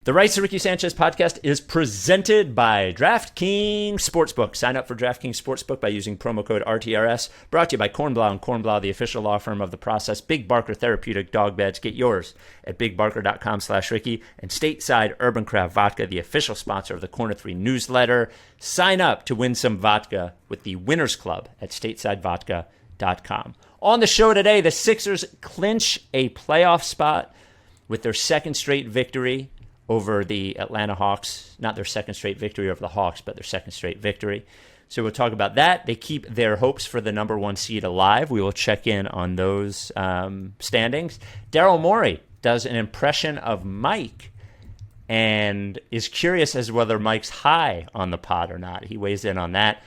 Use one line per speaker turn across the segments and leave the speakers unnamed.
The Rights to Ricky Sanchez podcast is presented by DraftKings Sportsbook. Sign up for DraftKings Sportsbook by using promo code RTRS. Brought to you by Kornblau and Kornblau, the official law firm of the process. Big Barker Therapeutic Dog Beds. Get yours at bigbarker.com/Ricky. And Stateside Urban Craft Vodka, the official sponsor of the Corner 3 newsletter. Sign up to win some vodka with the Winners Club at statesidevodka.com. On the show today, the Sixers clinch a playoff spot with their second straight victory over the Atlanta Hawks. Not their second straight victory over the Hawks, but their second straight victory. So we'll talk about that. They keep their hopes for the number one seed alive. We will check in on those standings. Daryl Morey does an impression of Mike and is curious as to whether Mike's high on the pod or not. He weighs in on that.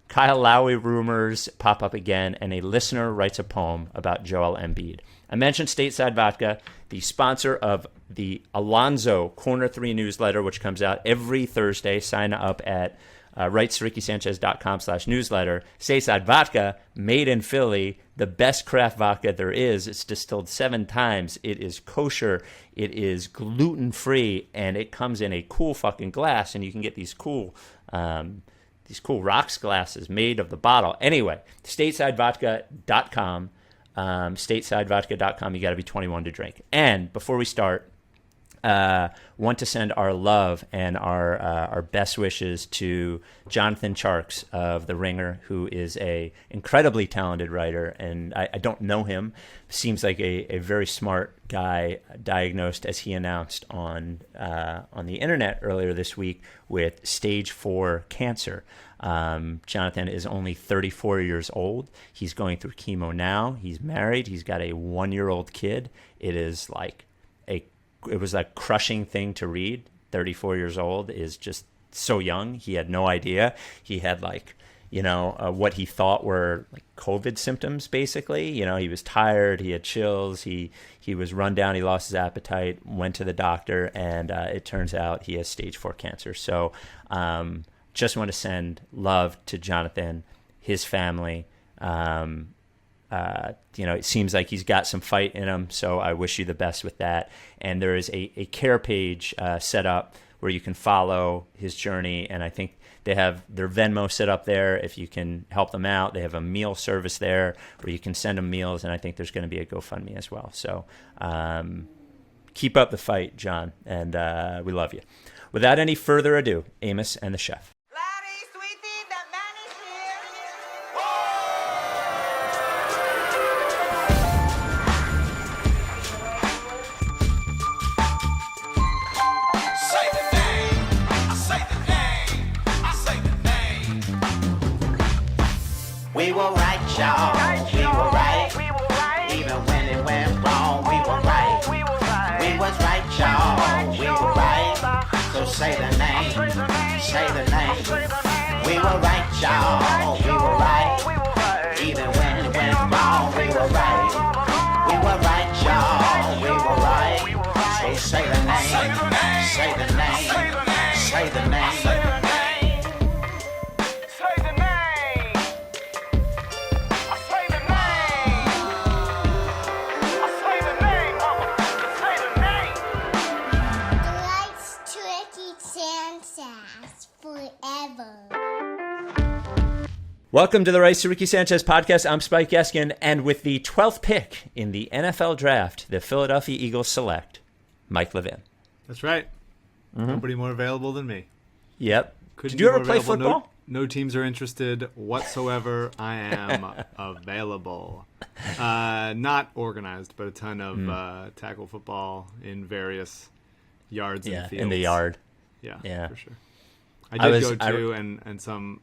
Kyle Lowry rumors pop up again, and a listener writes a poem about Joel Embiid. I mentioned Stateside Vodka, the sponsor of the Alonzo Corner 3 newsletter, which comes out every Thursday. Sign up at rightstorickysanchez.com/newsletter. Stateside Vodka, made in Philly, the best craft vodka there is. It's distilled 7 times. It is kosher. It is gluten-free, and it comes in a cool fucking glass, and you can get these cool rocks glasses made of the bottle. Anyway, statesidevodka.com. Statesidevodka.com. You got to be 21 to drink. And before we start, want to send our love and our best wishes to Jonathan Tjarks of The Ringer, who is a incredibly talented writer, and I don't know him. Seems like a very smart guy, diagnosed, as he announced on the internet earlier this week, with stage 4 cancer. Jonathan is only 34 years old. He's going through chemo now. He's married. He's got a 1-year-old kid. It was a crushing thing to read. 34 years old is just so young. He had no idea. He had what he thought were like COVID symptoms, basically. He was tired. He had chills. He was run down. He lost his appetite, went to the doctor, and it turns out he has stage 4 cancer. So just want to send love to Jonathan, his family. It seems like he's got some fight in him, so I wish you the best with that. And there is a care page set up where you can follow his journey, and I think they have their Venmo set up there if you can help them out. They have a meal service there where you can send them meals, and I think there's going to be a GoFundMe as well. So keep up the fight, John, and we love you. Without any further ado, Amos and the Chef.
We were right, y'all. We were right. Even when it went wrong, we were right. We was right, y'all. We were right. So say the name. Say the name. We were right, y'all. We were right. Even when it went wrong, we were right. We were right, y'all. We were right. So say the name. Say the name. Say the name.
Welcome to the Rights to Ricky Sanchez podcast. I'm Spike Eskin, and with the 12th pick in the NFL draft, the Philadelphia Eagles select Mike Levin.
That's right. Mm-hmm. Nobody more available than me.
Yep. Did you ever play football?
No teams are interested whatsoever. I am available. Not organized, but a ton of tackle football in various yards and fields.
In the yard.
Yeah, for sure. I did go to, and some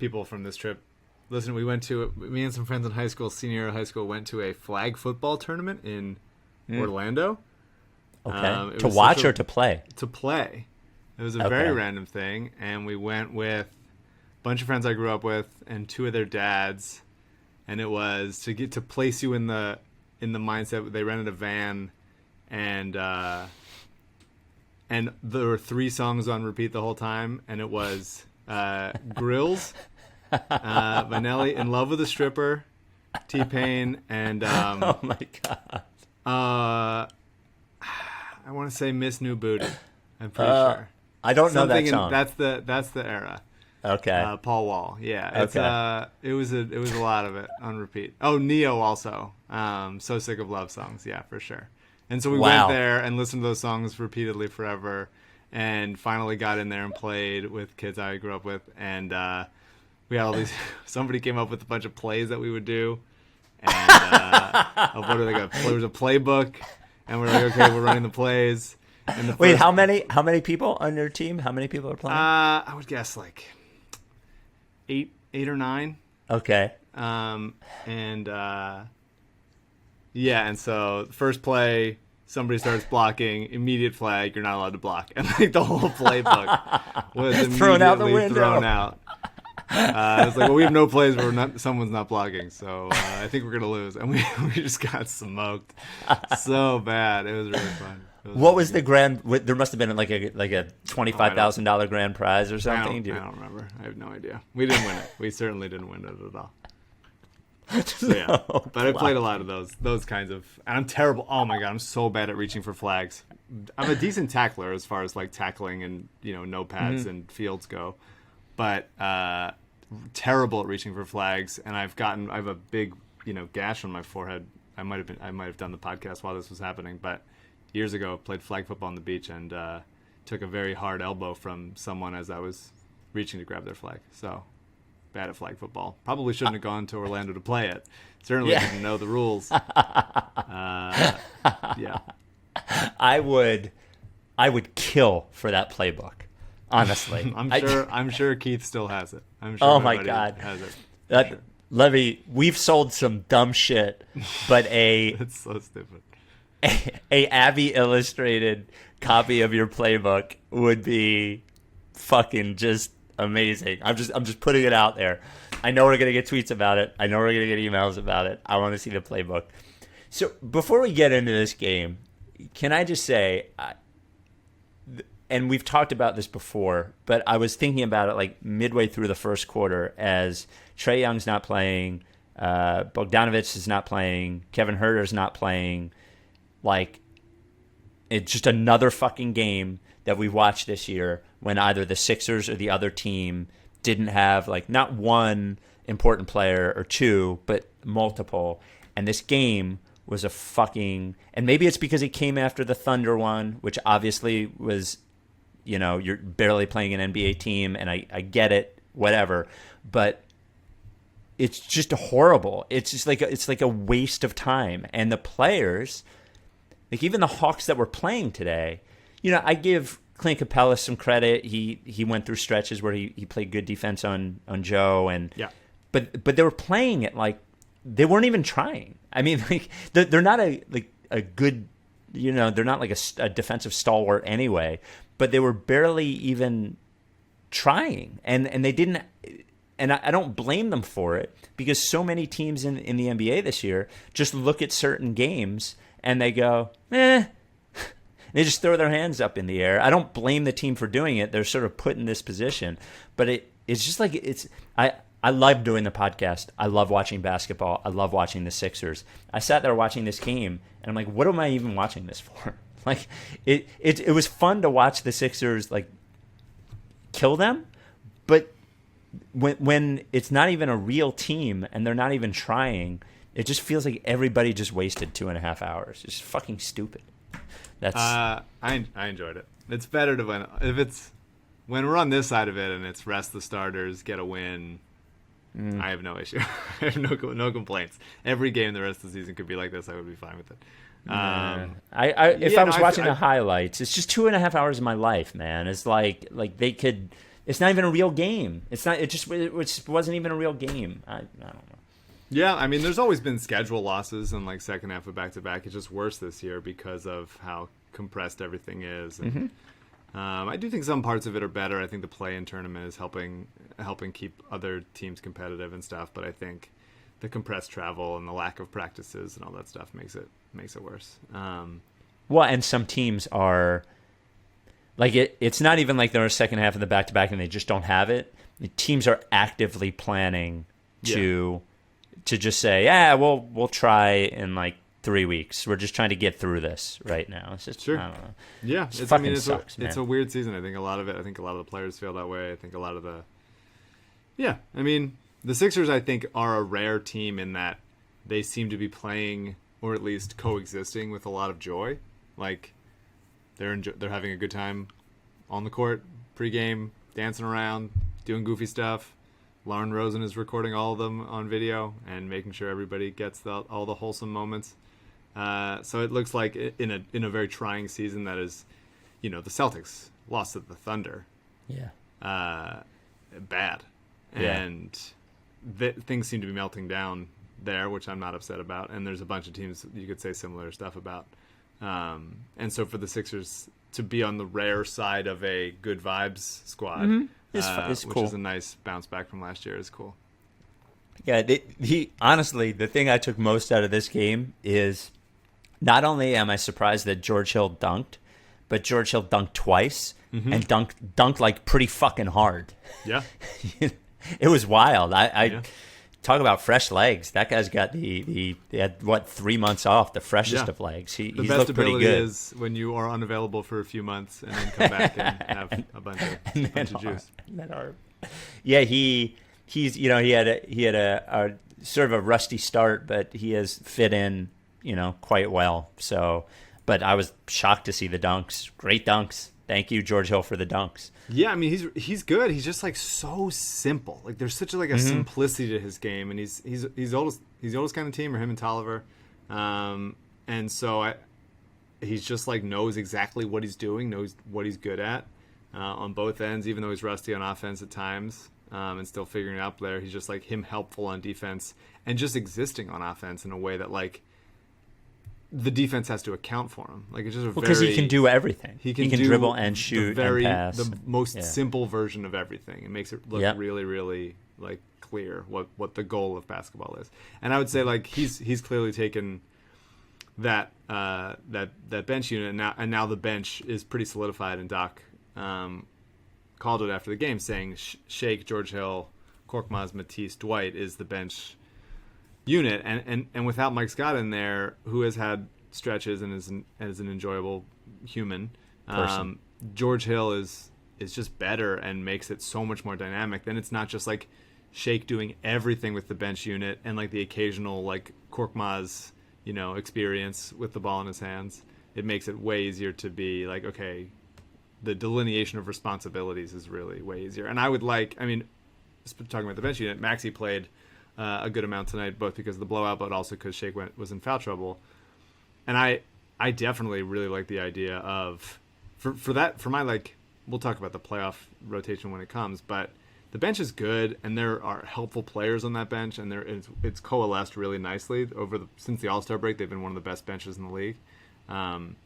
people from this trip. Listen, me and some friends in high school, senior year of high school, went to a flag football tournament in Orlando.
Okay. To watch or to play?
To play. It was a very random thing, and we went with a bunch of friends I grew up with and 2 of their dads, and it was to get to place you in the mindset. They rented a van, and there were 3 songs on repeat the whole time, and it was Grills, Vanelli, In Love with a Stripper, T-Pain, and
oh my god,
I want to say Miss New Booty. I'm pretty sure.
I don't know that
Something
song.
That's the era.
Okay.
Paul Wall. Yeah. It's it was a lot of it on repeat. Oh, Neo also. So Sick of Love Songs. Yeah, for sure. And so we went there and listened to those songs repeatedly forever, and finally got in there and played with kids I grew up with, and we had all these. Somebody came up with a bunch of plays that we would do, and there was a playbook, and we're like, okay, we're running the plays. And
Wait, how many people on your team? How many people are playing?
I would guess like eight or nine.
Okay.
And so the first play, somebody starts blocking, immediate flag, you're not allowed to block. And like the whole playbook was immediately
thrown out the window.
Thrown out. I was like, well, we have no plays where someone's not blocking, so I think we're going to lose. And we just got smoked so bad. It was really fun.
What was the grand? There must have been like a $25,000 grand prize or something.
I don't remember. I have no idea. We didn't win it. We certainly didn't win it at all. So, yeah. But I played a lot of those kinds of, and I'm terrible. Oh my god, I'm so bad at reaching for flags. I'm a decent tackler as far as like tackling and no pads and fields go, but terrible at reaching for flags. And I have a big gash on my forehead. I might have done the podcast while this was happening, but years ago I played flag football on the beach and took a very hard elbow from someone as I was reaching to grab their flag. So. Bad at flag football. Probably shouldn't have gone to Orlando to play it. Certainly didn't know the rules. Yeah.
I would kill for that playbook. Honestly,
I'm sure Keith still has it. I'm sure.
Oh my god,
has it.
Sure. Levy, we've sold some dumb shit, but
it's so stupid.
A Abby illustrated copy of your playbook would be fucking just amazing. I'm just putting it out there. I know we're gonna get tweets about it. I know we're gonna get emails about it. I want to see the playbook. So before we get into this game, can I just say, and we've talked about this before, but I was thinking about it like midway through the first quarter as Trae Young's not playing, Bogdanovich is not playing, Kevin Huerter's not playing. Like, it's just another fucking game that we watched this year when either the Sixers or the other team didn't have, like, not one important player or two, but multiple. And this game was a fucking... And maybe it's because it came after the Thunder one, which obviously was, you're barely playing an NBA team, and I get it, whatever. But it's just horrible. It's just like a waste of time. And the players, like even the Hawks that were playing today, I give Clint Capella some credit. He went through stretches where he played good defense on Joe, and but they were playing it like they weren't even trying. I mean, like they're not a good, they're not like a defensive stalwart anyway, but they were barely even trying, and they didn't. And I don't blame them for it, because so many teams in the NBA this year just look at certain games and they go, eh. They just throw their hands up in the air. I don't blame the team for doing it. They're sort of put in this position. But it's just like I love doing the podcast. I love watching basketball. I love watching the Sixers. I sat there watching this game, and I'm like, what am I even watching this for? Like, it was fun to watch the Sixers, like, kill them. But when it's not even a real team and they're not even trying, it just feels like everybody just wasted 2.5 hours. It's fucking stupid. That's
I enjoyed it. It's better to win when we're on this side of it and it's rest the starters, get a win. I have no issue. I have no complaints. Every game the rest of the season could be like this. I would be fine with it.
If I was watching the highlights, it's just 2.5 hours of my life, man. It's like they could. It's not even a real game. It's not. It just wasn't even a real game. I don't know.
Yeah, I mean, there's always been schedule losses in like second half of back-to-back. It's just worse this year because of how compressed everything is. And, I do think some parts of it are better. I think the play-in tournament is helping keep other teams competitive and stuff. But I think the compressed travel and the lack of practices and all that stuff makes it worse.
Well, and some teams are like it's not even like they're a second half of the back-to-back and they just don't have it. The teams are actively planning to just say, we'll try and like 3 weeks. We're just trying to get through this right now. It's just,
sure.
I don't know.
Yeah,
it fucking sucks, man.
It's a weird season. I think a lot of the players feel that way. I think a lot of the, yeah. I mean, the Sixers, I think, are a rare team in that they seem to be playing, or at least coexisting, with a lot of joy. Like they're having a good time on the court, pregame, dancing around, doing goofy stuff. Lauren Rosen is recording all of them on video and making sure everybody gets all the wholesome moments. So it looks like in a very trying season that is, the Celtics lost to the Thunder.
Yeah.
Bad.
Yeah.
And things seem to be melting down there, which I'm not upset about. And there's a bunch of teams you could say similar stuff about. And so for the Sixers to be on the rare side of a good vibes squad,
it's
which
cool.
is a nice bounce back from last year, is cool.
Yeah, honestly, the thing I took most out of this game is not only am I surprised that George Hill dunked, but George Hill dunked twice and dunked like pretty fucking hard.
Yeah.
It was wild. I talk about fresh legs. That guy's got he had 3 months off, the freshest of legs. He's looked pretty good.
Is when you are unavailable for a few months and then come back and have a bunch of juice.
Yeah, he's he had a sort of a rusty start, but he has fit in quite well. So, but I was shocked to see the dunks. Great dunks. Thank you, George Hill, for the dunks.
Yeah, I mean he's good. He's just like so simple. Like there's such a simplicity to his game, and he's oldest kind of team, or him and Tolliver, and so he's just like knows exactly what he's doing, knows what he's good at on both ends. Even though he's rusty on offense at times, and still figuring it out there, he's just like him helpful on defense and just existing on offense in a way that like the defense has to account for him. Like it's just
because he can do everything. He can dribble and shoot
and
pass.
The most simple version of everything. It makes it look really, really like clear what the goal of basketball is. And I would say like he's clearly taken that bench unit, and now the bench is pretty solidified. And Doc called it after the game, saying Shake, George Hill, Korkmaz, Matisse, Dwight is the bench unit, and without Mike Scott in there, who has had stretches and is an enjoyable human person, George Hill is just better and makes it so much more dynamic. Then it's not just like Shake doing everything with the bench unit and like the occasional like Korkmaz experience with the ball in his hands. It makes it way easier to be like, okay, the delineation of responsibilities is really way easier. And I would talking about the bench unit, Maxey played a good amount tonight, both because of the blowout, but also because Shake was in foul trouble. And I definitely really like the idea of for my like, we'll talk about the playoff rotation when it comes, but the bench is good, and there are helpful players on that bench, and it's coalesced really nicely since the All-Star break. They've been one of the best benches in the league. And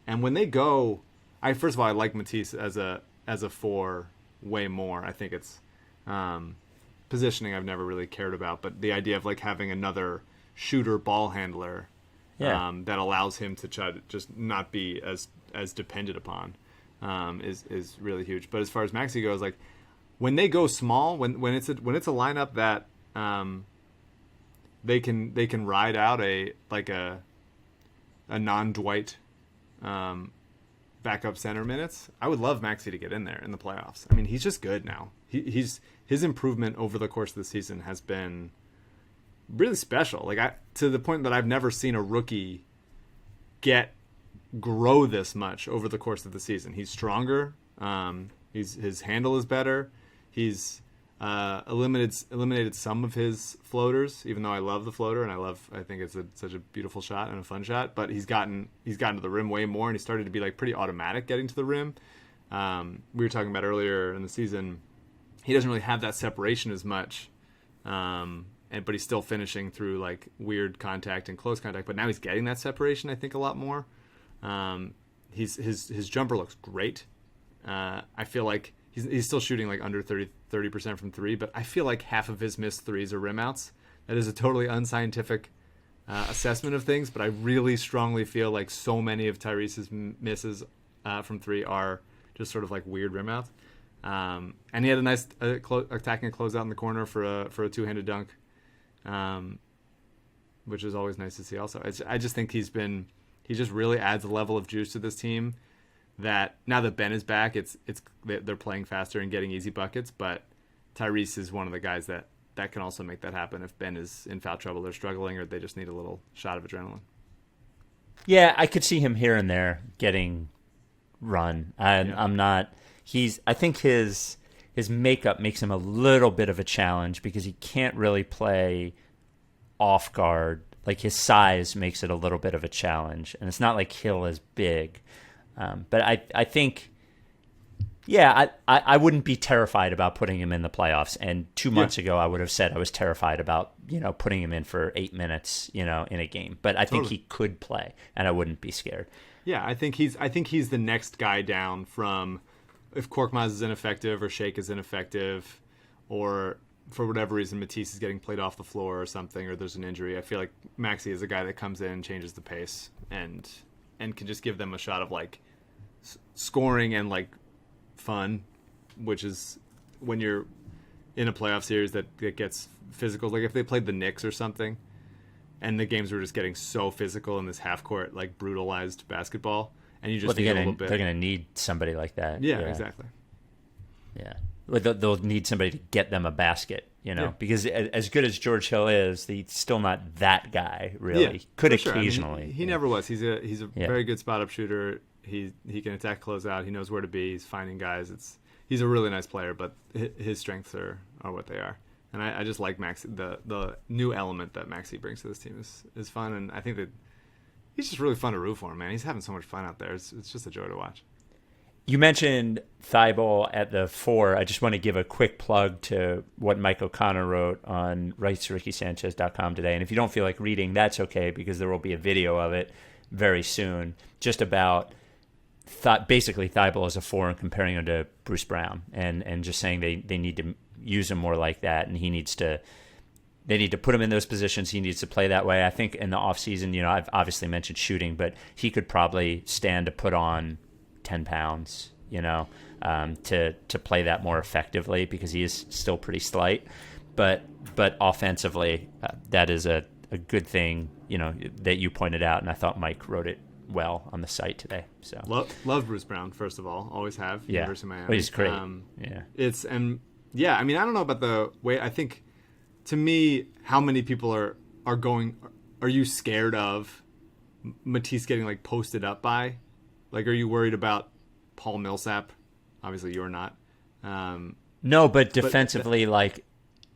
when they go, first of all, I like Matisse as a 4 way more. I think it's positioning I've never really cared about, but the idea of like having another shooter ball handler that allows him to try to just not be as dependent upon is really huge. But as far as Maxey goes, like when they go small, when it's a lineup that they can ride out a non-Dwight backup center minutes, I would love Maxey to get in there in the playoffs. I mean, he's just good now. His improvement over the course of the season has been really special. Like to the point that I've never seen a rookie grow this much over the course of the season. He's stronger. His handle is better. He's eliminated some of his floaters, even though I love the floater and I think it's such a beautiful shot and a fun shot. But he's gotten to the rim way more, and he started to be like pretty automatic getting to the rim. We were talking about earlier in the season, he doesn't really have that separation as much, but he's still finishing through like weird contact and close contact. But now he's getting that separation, I think, a lot more. His jumper looks great. I feel like he's still shooting like under 30% from 3, but I feel like half of his missed threes are rim outs. That is a totally unscientific assessment of things, but I really strongly feel like so many of Tyrese's misses from 3 are just sort of like weird rim outs. And he had a nice attacking closeout in the corner for a two-handed dunk. which is always nice to see. Also, I just think he just really adds a level of juice to this team. That now that Ben is back, they're playing faster and getting easy buckets. But Tyrese is one of the guys that can also make that happen if Ben is in foul trouble, they're struggling, or they just need a little shot of adrenaline.
Yeah, I could see him here and there getting run. I'm not. I think his makeup makes him a little bit of a challenge because he can't really play off guard. Like his size makes it a little bit of a challenge, and it's not like Hill is big. But I think, I wouldn't be terrified about putting him in the playoffs. And 2 months ago, I would have said I was terrified about, putting him in for 8 minutes, in a game. But I think he could play, and I wouldn't be scared.
Yeah, I think he's the next guy down from if Korkmaz is ineffective or Shake is ineffective, or for whatever reason Matisse is getting played off the floor or something, or there's an injury. I feel like Maxey is a guy that comes in, changes the pace, and can just give them a shot of like scoring and like fun, which is when you're in a playoff series that gets physical. Like if they played the Knicks or something and the games were just getting so physical in this half court, like brutalized basketball, and you just need a little bit.
They're going to need somebody like that.
Yeah, exactly.
Yeah. They'll need somebody to get them a basket, because as good as George Hill is, he's still not that guy, really.
Yeah,
could
sure.
occasionally.
I mean, he never was. He's a very good spot-up shooter. He can attack closeout. He knows where to be. He's finding guys. He's a really nice player, but his strengths are what they are. And I just like Maxey. The new element that Maxey brings to this team is fun, and I think that he's just really fun to root for, man. He's having so much fun out there. It's just a joy to watch.
You mentioned Thybulle at the 4. I just want to give a quick plug to what Mike O'Connor wrote on RightsRickySanchez.com today. And if you don't feel like reading, that's okay, because there will be a video of it very soon, just about basically Thybulle as a 4 and comparing him to Bruce Brown, and just saying they need to use him more like that, and they need to put him in those positions. He needs to play that way. I think in the offseason, I've obviously mentioned shooting, but he could probably stand to put on 10 pounds, to play that more effectively, because he is still pretty slight. But offensively, that is a good thing, that you pointed out, and I thought Mike wrote it well on the site today. So
love Bruce Brown, first of all, always have.
Yeah,
University of Miami.
Well, he's great.
I mean, I don't know about the way. I think, to me, how many people are going? Are you scared of Matisse getting like posted up by? Like, are you worried about Paul Millsap? Obviously, you're not.
No, but defensively, as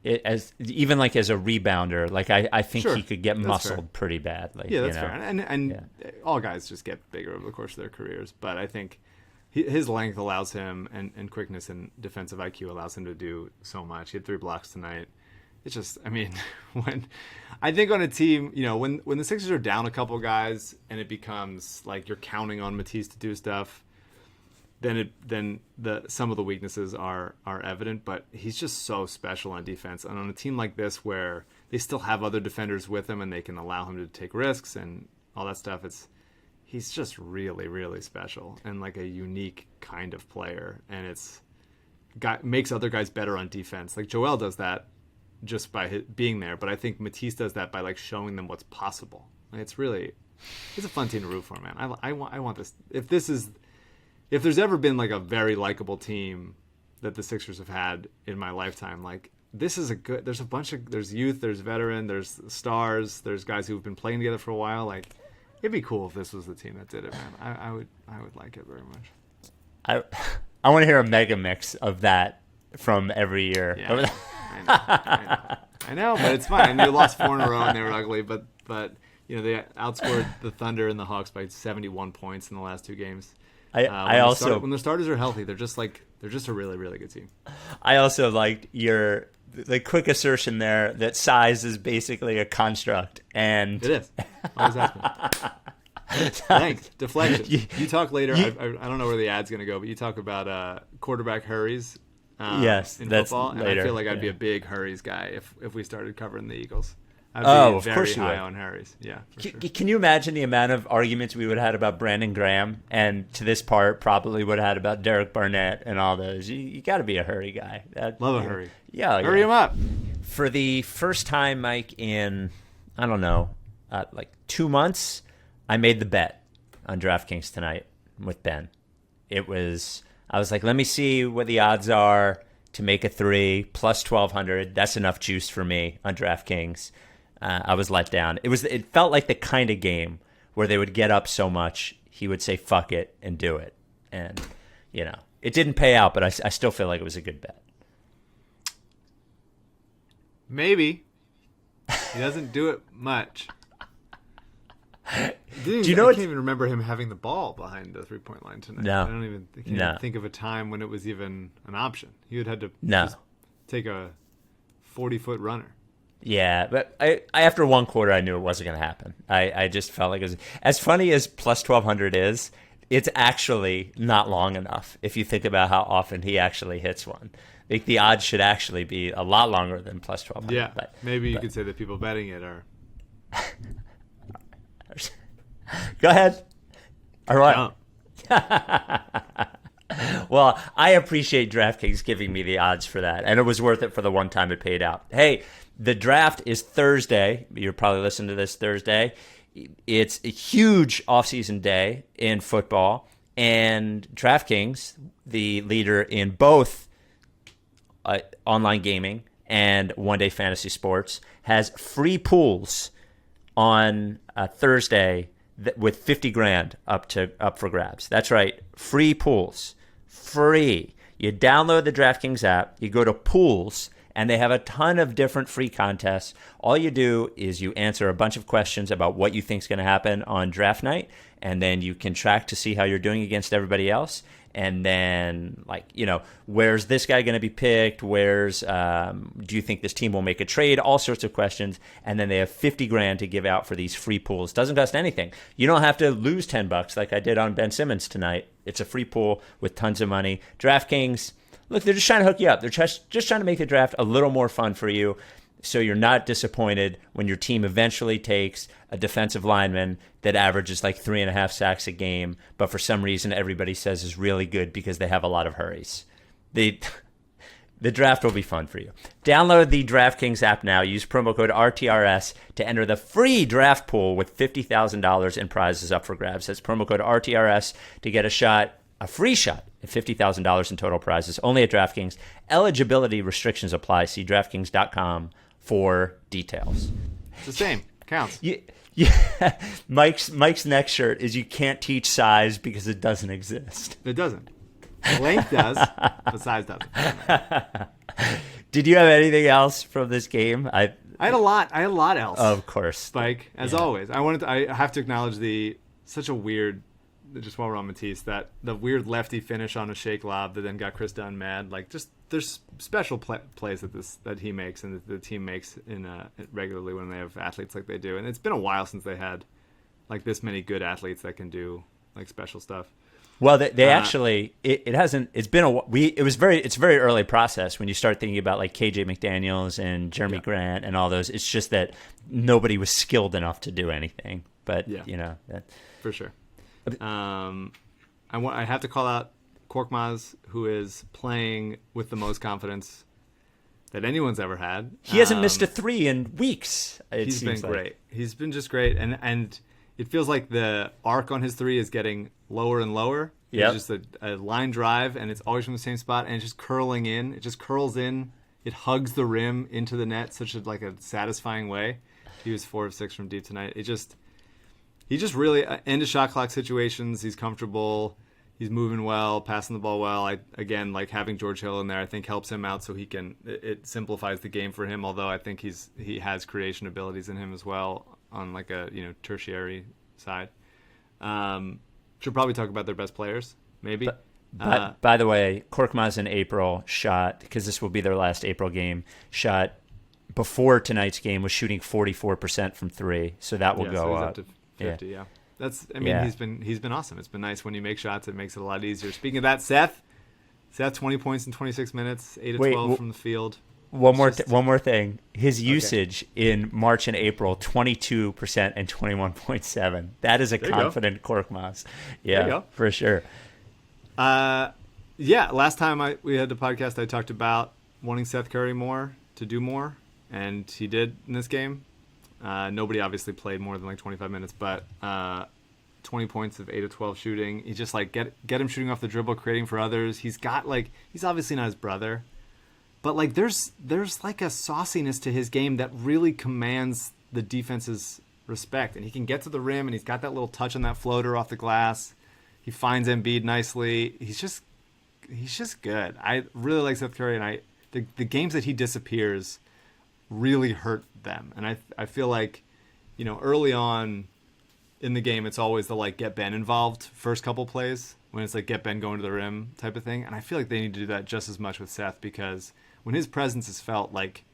a rebounder, like I think he could get muscled pretty badly.
Yeah, that's fair. And all guys just get bigger over the course of their careers. But I think his length allows him, and quickness and defensive IQ allows him to do so much. He had 3 blocks tonight. It's just, I mean, when I think on a team, when the Sixers are down a couple guys and it becomes like you're counting on Matisse to do stuff, then some of the weaknesses are evident. But he's just so special on defense, and on a team like this where they still have other defenders with him and they can allow him to take risks and all that stuff, he's just really, really special and like a unique kind of player, and makes other guys better on defense. Like Joel does that just by being there, but I think Matisse does that by like showing them what's possible. Like, it's a fun team to root for, man. I want this. If there's ever been like a very likable team that the Sixers have had in my lifetime, like this is there's youth, there's veteran, there's stars, there's guys who've been playing together for a while. Like, it'd be cool if this was the team that did it, man. I would like it very much.
I want to hear a mega mix of that from every year.
Yeah. I know, but it's fine. And they lost 4 in a row and they were ugly, but they outscored the Thunder and the Hawks by 71 points in the last 2 games. When the starters are healthy, they're just a really, really good team. I
also liked the quick assertion there that size is basically a construct, and
it is. Always has been. Length, deflection. You talk later. I don't know where the ad's going to go, but you talk about quarterback hurries.
Yes,
in
that's
football,
later.
And I feel like I'd be a big hurries guy if we started covering the Eagles. I'd be very high on hurries. Yeah. Sure.
Can you imagine the amount of arguments we would have had about Brandon Graham, and to this part probably would have had about Derek Barnett and all those? You got to be a hurry guy.
Love a hurry.
Yeah,
hurry him up.
For the first time, Mike, in I don't know, like 2 months, I made the bet on DraftKings tonight with Ben. I was like, let me see what the odds are to make a 3 plus 1,200. That's enough juice for me on DraftKings. I was let down. It felt like the kind of game where they would get up so much, he would say, fuck it, and do it. And, it didn't pay out, but I still feel like it was a good bet.
Maybe. He doesn't do it much.
Do you know
I can't even remember him having the ball behind the 3-point line tonight.
No.
I don't even think of a time when it was even an option. He would have to just take a 40-foot runner.
Yeah, but I after one quarter, I knew it wasn't going to happen. I just felt like it was as funny as plus 1,200 is. It's actually not long enough if you think about how often he actually hits one. I think the odds should actually be a lot longer than plus 1,200.
Yeah, maybe you could say that people betting it are.
Go ahead. All right. Well, I appreciate DraftKings giving me the odds for that, and it was worth it for the one time it paid out. Hey, the draft is Thursday. You're probably listening to this Thursday. It's a huge offseason day in football, and DraftKings, the leader in both online gaming and one-day fantasy sports, has free pools on Thursday with 50 grand up for grabs. That's right, free pools, free. You download the DraftKings app, you go to pools, and they have a ton of different free contests. All you do is you answer a bunch of questions about what you think is going to happen on draft night, and then you can track to see how you're doing against everybody else. And then, where's this guy going to be picked? Do you think this team will make a trade? All sorts of questions. And then they have 50 grand to give out for these free pools. Doesn't cost anything. You don't have to lose $10 like I did on Ben Simmons tonight. It's a free pool with tons of money. DraftKings, look, they're just trying to hook you up. They're just trying to make the draft a little more fun for you, so you're not disappointed when your team eventually takes a defensive lineman that averages like 3.5 sacks a game, but for some reason everybody says is really good because they have a lot of hurries. The draft will be fun for you. Download the DraftKings app now. Use promo code RTRS to enter the free draft pool with $50,000 in prizes up for grabs. That's promo code RTRS to get a free shot at $50,000 in total prizes, only at DraftKings. Eligibility restrictions apply. See DraftKings.com for details.
It's the same. Counts.
Yeah. Mike's next shirt is "You can't teach size because it doesn't exist."
It doesn't. Length does, but size doesn't.
Did you have anything else from this game?
I had a lot else.
Of course,
Spike, as always. I have to acknowledge such a weird. Just while we're on Matisse, that the weird lefty finish on a shake lob that then got Chris Dunn mad. Like, just there's special plays that he makes and that the team makes regularly when they have athletes like they do. And it's been a while since they had like this many good athletes that can do like special stuff.
Well, they actually it hasn't. It's been it's a very early process when you start thinking about like KJ McDaniels and Jeremy Grant and all those. It's just that nobody was skilled enough to do anything. But
for sure. I have to call out Korkmaz, who is playing with the most confidence that anyone's ever had.
He hasn't missed a 3 in weeks.
He's been great. He's been just great, and it feels like the arc on his 3 is getting lower and lower.
Yeah,
it's just a line drive, and it's always from the same spot, and it's just curling in. It just curls in. It hugs the rim into the net, such a satisfying way. He was 4 of 6 from deep tonight. He just really end of shot clock situations. He's comfortable. He's moving well, passing the ball well. Having George Hill in there, I think helps him out so he can. It simplifies the game for him. Although I think he has creation abilities in him as well on like a tertiary side. Should probably talk about their best players, maybe.
But by the way, Korkmaz in April shot, because this will be their last April game, shot before tonight's game was shooting 44% from 3, so that will go up.
50, yeah. He's been awesome. It's been nice when you make shots. It makes it a lot easier. Speaking of that, Seth 20 points in 26 minutes, 8 of 12 from the field.
One more thing. His usage in March and April, 22% and 21.7. That is a confident Korkmaz. Yeah, for sure.
Last time we had the podcast, I talked about wanting Seth Curry more to do more, and he did in this game. Nobody obviously played more than like 25 minutes, but 20 points of 8 of 12 shooting. He just like get him shooting off the dribble, creating for others. He's got like, he's obviously not his brother, but like there's like a sauciness to his game that really commands the defense's respect. And he can get to the rim, and he's got that little touch on that floater off the glass. He finds Embiid nicely. He's just good. I really like Seth Curry, and the games that he disappears really hurt them. And I feel like, you know, early on in the game, it's always the like get Ben involved first couple plays, when it's like get Ben going to the rim type of thing. And I feel like they need to do that just as much with Seth, because when his presence is felt, like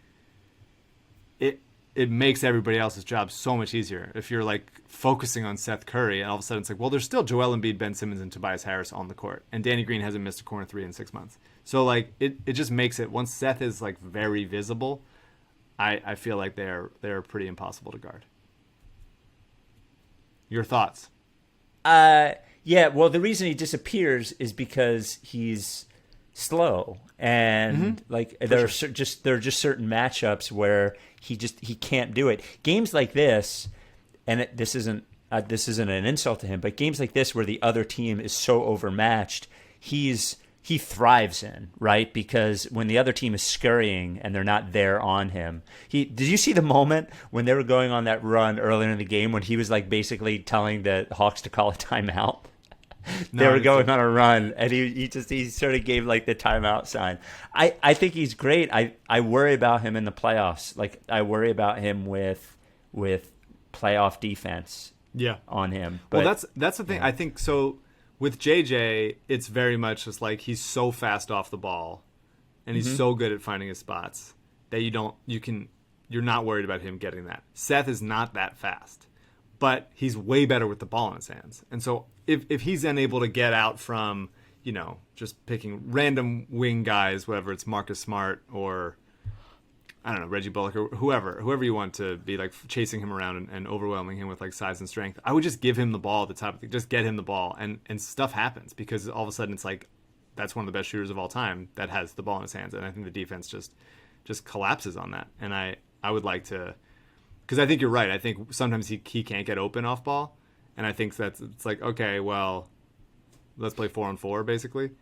it makes everybody else's job so much easier. If you're like focusing on Seth Curry, and all of a sudden it's like, well, there's still Joel Embiid, Ben Simmons, and Tobias Harris on the court, and Danny Green hasn't missed a corner three in 6 months. So like it just makes it, once Seth is like very visible, I feel like they're pretty impossible to guard. Your thoughts?
Yeah, well, the reason he disappears is because he's slow, and like there are just certain matchups where he can't do it. Games like this, and this isn't an insult to him, but games like this where the other team is so overmatched, he thrives in, right? Because when the other team is scurrying and they're not there on him. Did you see the moment when they were going on that run earlier in the game when he was like basically telling the Hawks to call a timeout? They were going on a run, and he sort of gave like the timeout sign. I think he's great. I worry about him in the playoffs. Like I worry about him with playoff defense.
Yeah,
on him. But,
well, that's the thing. Yeah. I think so. With JJ, it's very much just like he's so fast off the ball, and he's so good at finding his spots that you're not worried about him getting that. Seth is not that fast, but he's way better with the ball in his hands. And so if he's then able to get out from, you know, just picking random wing guys, whether it's Marcus Smart or, I don't know, Reggie Bullock or whoever you want to be like chasing him around and overwhelming him with like size and strength, I would just give him the ball at the top, just get him the ball, and stuff happens, because all of a sudden it's like that's one of the best shooters of all time that has the ball in his hands. And I think the defense just collapses on that. And I would like to, because I think you're right. I think sometimes he can't get open off ball, and I think it's like, okay, well, let's play 4-on-4 basically.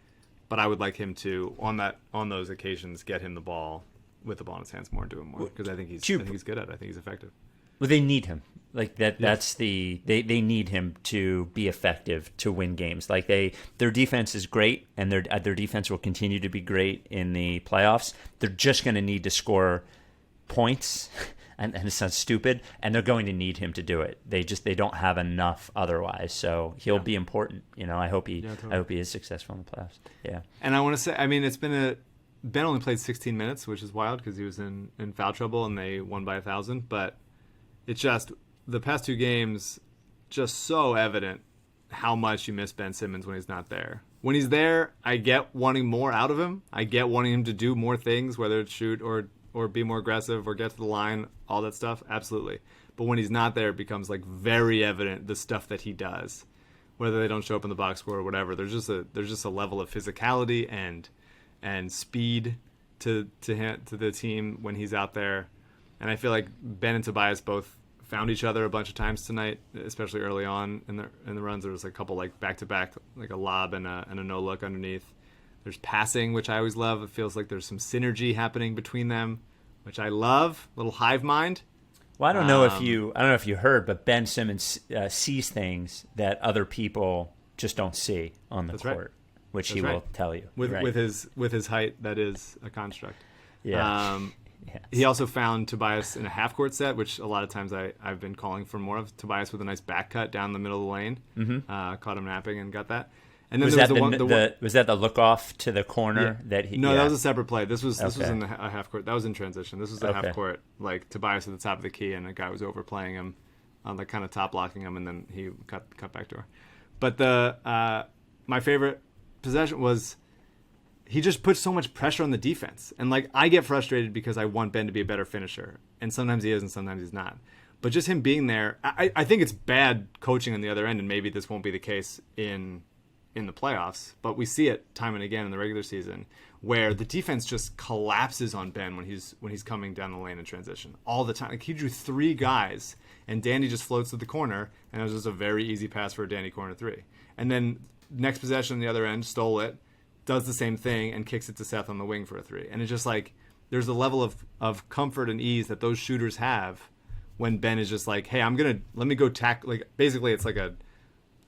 But I would like him to on those occasions get him the ball with the ball in his hands more and do it more, because I think he's good at it. I think he's effective.
Well, they need him. Like that. Yes. They need him to be effective to win games. Like their defense is great, and their defense will continue to be great in the playoffs. They're just going to need to score points, and it sounds stupid, and they're going to need him to do it. They don't have enough otherwise. So he'll be important. You know, I hope he is successful in the playoffs. Yeah.
And I want to say, I mean, Ben only played 16 minutes, which is wild because he was in foul trouble and they won by 1,000. But it's just the past two games, just so evident how much you miss Ben Simmons when he's not there. When he's there, I get wanting more out of him. I get wanting him to do more things, whether it's shoot or be more aggressive or get to the line, all that stuff. Absolutely. But when he's not there, it becomes like very evident the stuff that he does, whether they don't show up in the box score or whatever. There's just a level of physicality and speed to the team when he's out there. And I feel like Ben and Tobias both found each other a bunch of times tonight, especially early on in the runs. There was a couple like back-to-back, like a lob and a no-look underneath. There's passing, which I always love. It feels like there's some synergy happening between them, which I love. Little hive mind.
Well, I don't know if you heard, but Ben Simmons sees things that other people just don't see on the court. Right. Which he will tell you
with his height. That is a construct.
Yeah.
Yes. He also found Tobias in a half court set, which a lot of times I've been calling for more of. Tobias with a nice back cut down the middle of the lane. Mm-hmm. Caught him napping and got that. And then
was that the look off to the corner that he?
No, that was a separate play. This was in a half court. That was in transition. This was the half court, like Tobias at the top of the key, and a guy was overplaying him, on the kind of top blocking him, and then he cut back door. But my favorite possession was he just puts so much pressure on the defense, and like I get frustrated because I want Ben to be a better finisher, and sometimes he is and sometimes he's not. But just him being there, I think it's bad coaching on the other end, and maybe this won't be the case in in the playoffs, but we see it time and again in the regular season where the defense just collapses on Ben when he's coming down the lane in transition all the time. Like, he drew 3 guys, and Danny just floats to the corner, and it was just a very easy pass for a Danny corner 3. And then next possession on the other end, stole it, does the same thing, and kicks it to Seth on the wing for a 3. And it's just like there's a level of comfort and ease that those shooters have when Ben is just like, hey, let me go tackle. Like, basically it's like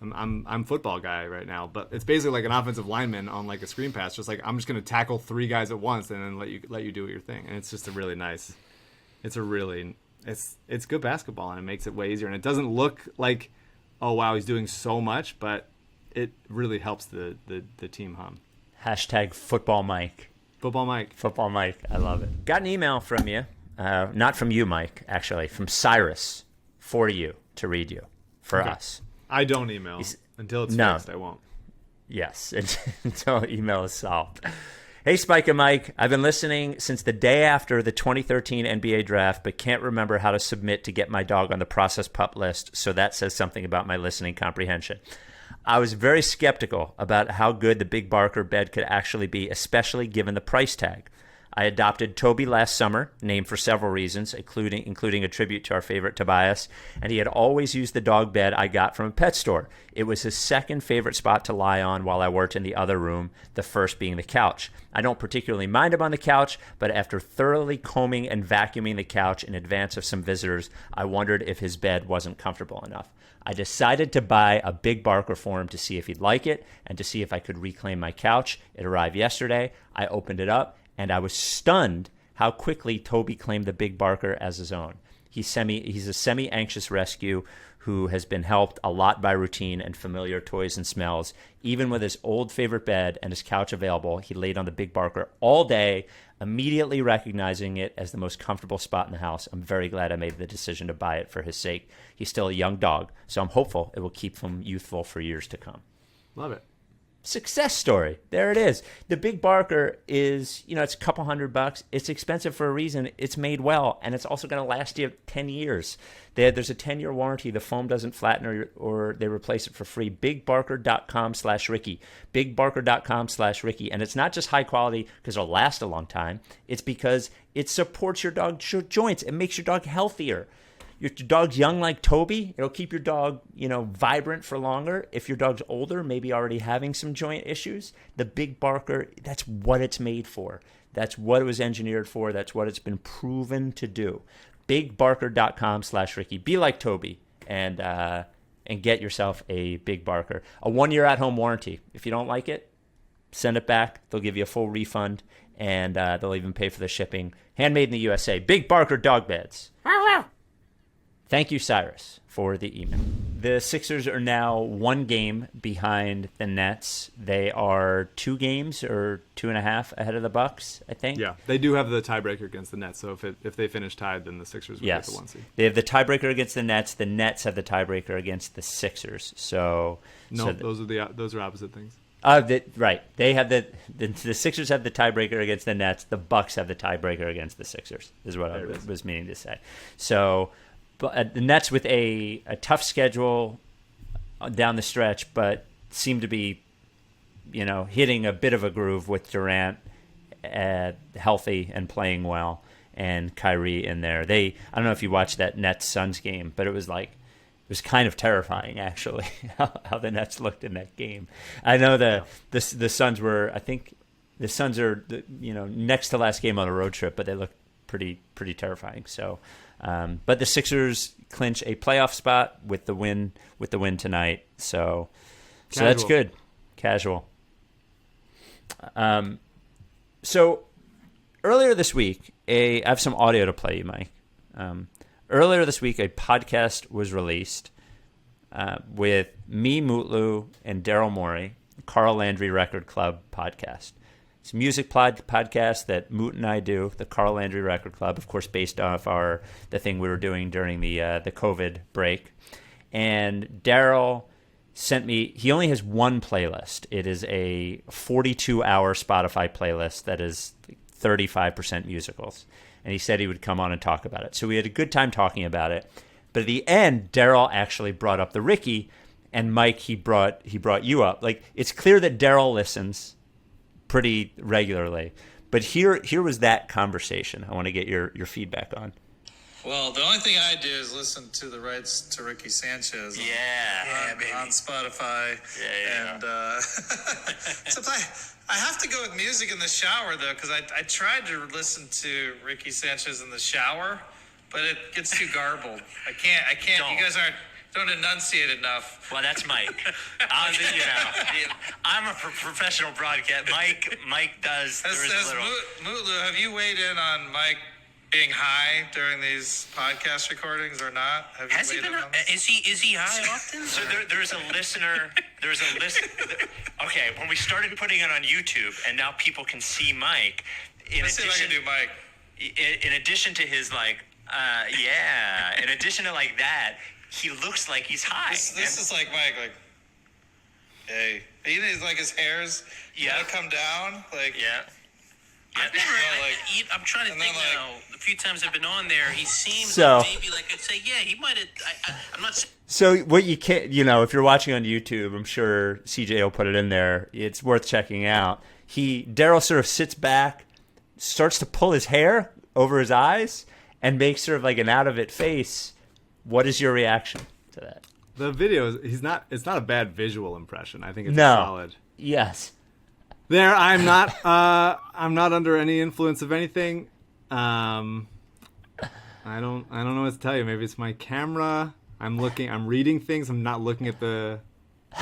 I'm football guy right now, but it's basically like an offensive lineman on like a screen pass. Just like, I'm just going to tackle 3 guys at once and then let you do your thing. And it's just a really nice, it's good basketball, and it makes it way easier. And it doesn't look like, oh wow, he's doing so much, but it really helps the team hum.
Hashtag football Mike.
Football Mike.
Football Mike. I love it. Got an email from you. Not from you, Mike, actually. From Cyrus for you to read you for us.
I don't email. Until it's fixed, I won't.
Yes, until email is solved. Hey, Spike and Mike. I've been listening since the day after the 2013 NBA draft, but can't remember how to submit to get my dog on the process pup list, so that says something about my listening comprehension. I was very skeptical about how good the Big Barker bed could actually be, especially given the price tag. I adopted Toby last summer, named for several reasons, including a tribute to our favorite Tobias, and he had always used the dog bed I got from a pet store. It was his second favorite spot to lie on while I worked in the other room, the first being the couch. I don't particularly mind him on the couch, but after thoroughly combing and vacuuming the couch in advance of some visitors, I wondered if his bed wasn't comfortable enough. I decided to buy a Big Barker for him to see if he'd like it and to see if I could reclaim my couch. It arrived yesterday. I opened it up, and I was stunned how quickly Toby claimed the Big Barker as his own. He's a semi-anxious rescue who has been helped a lot by routine and familiar toys and smells. Even with his old favorite bed and his couch available, he laid on the Big Barker all day, immediately recognizing it as the most comfortable spot in the house. I'm very glad I made the decision to buy it for his sake. He's still a young dog, so I'm hopeful it will keep him youthful for years to come.
Love it.
Success story. There it is. The Big Barker is, it's a couple $100. It's expensive for a reason. It's made well, and it's also going to last you 10 years. There's a 10-year warranty. The foam doesn't flatten or they replace it for free. BigBarker.com/Ricky. BigBarker.com/Ricky. And it's not just high quality because it'll last a long time. It's because it supports your dog's joints. It makes your dog healthier. Your dog's young like Toby, it'll keep your dog, vibrant for longer. If your dog's older, maybe already having some joint issues, the Big Barker, that's what it's made for. That's what it was engineered for. That's what it's been proven to do. BigBarker.com/Ricky. Be like Toby and get yourself a Big Barker. A 1-year at-home warranty. If you don't like it, send it back. They'll give you a full refund, and they'll even pay for the shipping. Handmade in the USA. Big Barker dog beds. Thank you, Cyrus, for the email. The Sixers are now 1 game behind the Nets. They are 2 games or 2.5 ahead of the Bucks, I think.
Yeah, they do have the tiebreaker against the Nets. So if they finish tied, then the Sixers would get the 1 seed.
They have the tiebreaker against the Nets. The Nets have the tiebreaker against the Sixers.
Those are opposite things.
Right. They have the Sixers have the tiebreaker against the Nets. The Bucks have the tiebreaker against the Sixers. Is what I was meaning to say. So. But the Nets with a tough schedule down the stretch, but seem to be, hitting a bit of a groove with Durant healthy and playing well, and Kyrie in there. I don't know if you watched that Nets-Suns game, but it was kind of terrifying actually how the Nets looked in that game. I know the Suns were, I think the Suns are next to last game on a road trip, but they looked pretty terrifying. So. But the Sixers clinch a playoff spot with the win tonight. So that's good. Casual. So earlier this week, I have some audio to play you, Mike. Earlier this week, a podcast was released with me, Mutlu, and Daryl Morey, Carl Landry Record Club podcast. It's a music podcast that Moot and I do, the Carl Landry Record Club, of course, based off the thing we were doing during the COVID break. And Daryl sent me, he only has one playlist. It is a 42-hour Spotify playlist that is 35% musicals. And he said he would come on and talk about it. So we had a good time talking about it. But at the end, Daryl actually brought up the Ricky, and Mike, he brought you up. Like, it's clear that Daryl listens pretty regularly, but here was that conversation. I want to get your feedback on.
Well, the only thing I do is listen to the rights to Ricky Sanchez on Spotify.
Yeah.
And sometimes I have to go with music in the shower, though, because I tried to listen to Ricky Sanchez in the shower, but it gets too garbled. I can't.
Don't.
You guys don't enunciate enough.
Well, that's Mike. I'm a professional broadcast. Mike does. There is a little.
Mutlu, have you weighed in on Mike being high during these podcast recordings or not?
Has he been? Is he high often? So there's a listener. Okay, when we started putting it on YouTube, and now people can see Mike.
Let's see if I can do Mike.
In addition to his in addition to like that, he looks like he's high.
This is like Mike, like, hey, he's like his hair's gotta come down, like.
Yeah.
I'm trying to think now. A few times I've been on there, he seems maybe like I'd say, he might have. I'm not.
So what you can't, if you're watching on YouTube, I'm sure CJ will put it in there. It's worth checking out. Daryl sort of sits back, starts to pull his hair over his eyes, and makes sort of like an out of it face. What is your reaction to that?
The video it's not a bad visual impression. I think it's solid.
Yes.
There, I'm not under any influence of anything. I don't know what to tell you. Maybe it's my camera. I'm reading things. I'm not looking at the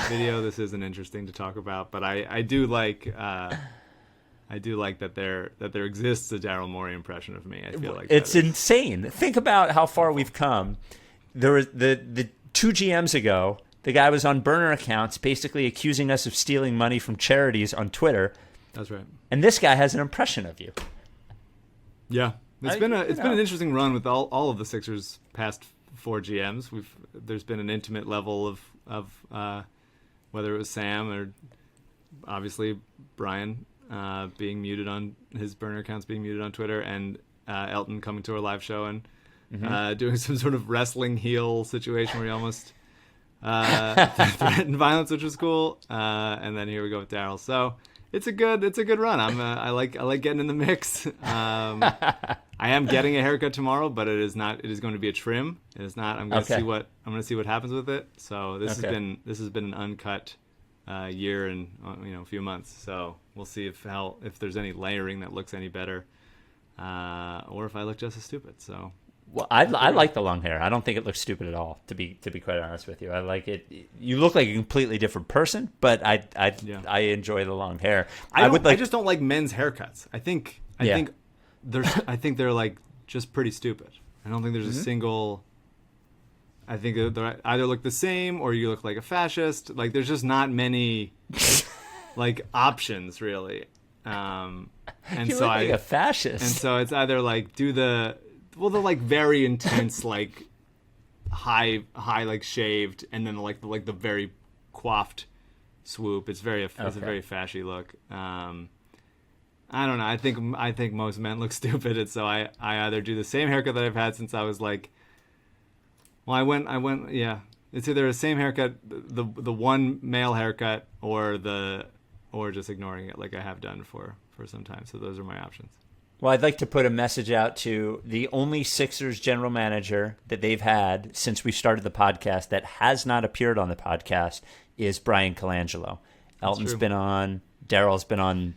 video. This isn't interesting to talk about, but I do like that there exists a Daryl Morey impression of me. I feel like
it's insane. Think about how far we've come. There was the 2 GMs ago. The guy was on burner accounts, basically accusing us of stealing money from charities on Twitter.
That's right.
And this guy has an impression of you.
Yeah, it's been an interesting run with all of the Sixers' past 4 GMs. There's been an intimate level of whether it was Sam or obviously Brian being muted on his burner accounts, being muted on Twitter, and Elton coming to our live show and doing some sort of wrestling heel situation where he almost. Threatened violence, which was cool, and then here we go with Daryl. So it's a good run. I like getting in the mix. I am getting a haircut tomorrow, but it is going to be a trim. It is not. I'm going to see what happens with it. So this has been an uncut year and a few months. So we'll see if there's any layering that looks any better, or if I look just as stupid. So.
Well, I like the long hair. I don't think it looks stupid at all. To be quite honest with you, I like it. You look like a completely different person, but I enjoy the long hair. I
just don't like men's haircuts. I think they're like just pretty stupid. I don't think there's a single. I think they either look the same or you look like a fascist. Like there's just not many like options really. And
you look like a fascist.
And so it's either like the like very intense like high like shaved and then like the very coiffed swoop. It's a very fashy look. I don't know. I think most men look stupid, and so I either do the same haircut that I've had since I was like. Well, I went. Yeah, it's either the same haircut, the one male haircut, or just ignoring it like I have done for some time. So those are my options.
Well, I'd like to put a message out to the only Sixers general manager that they've had since we started the podcast that has not appeared on the podcast is Brian Colangelo. Elton's been on. Daryl's been on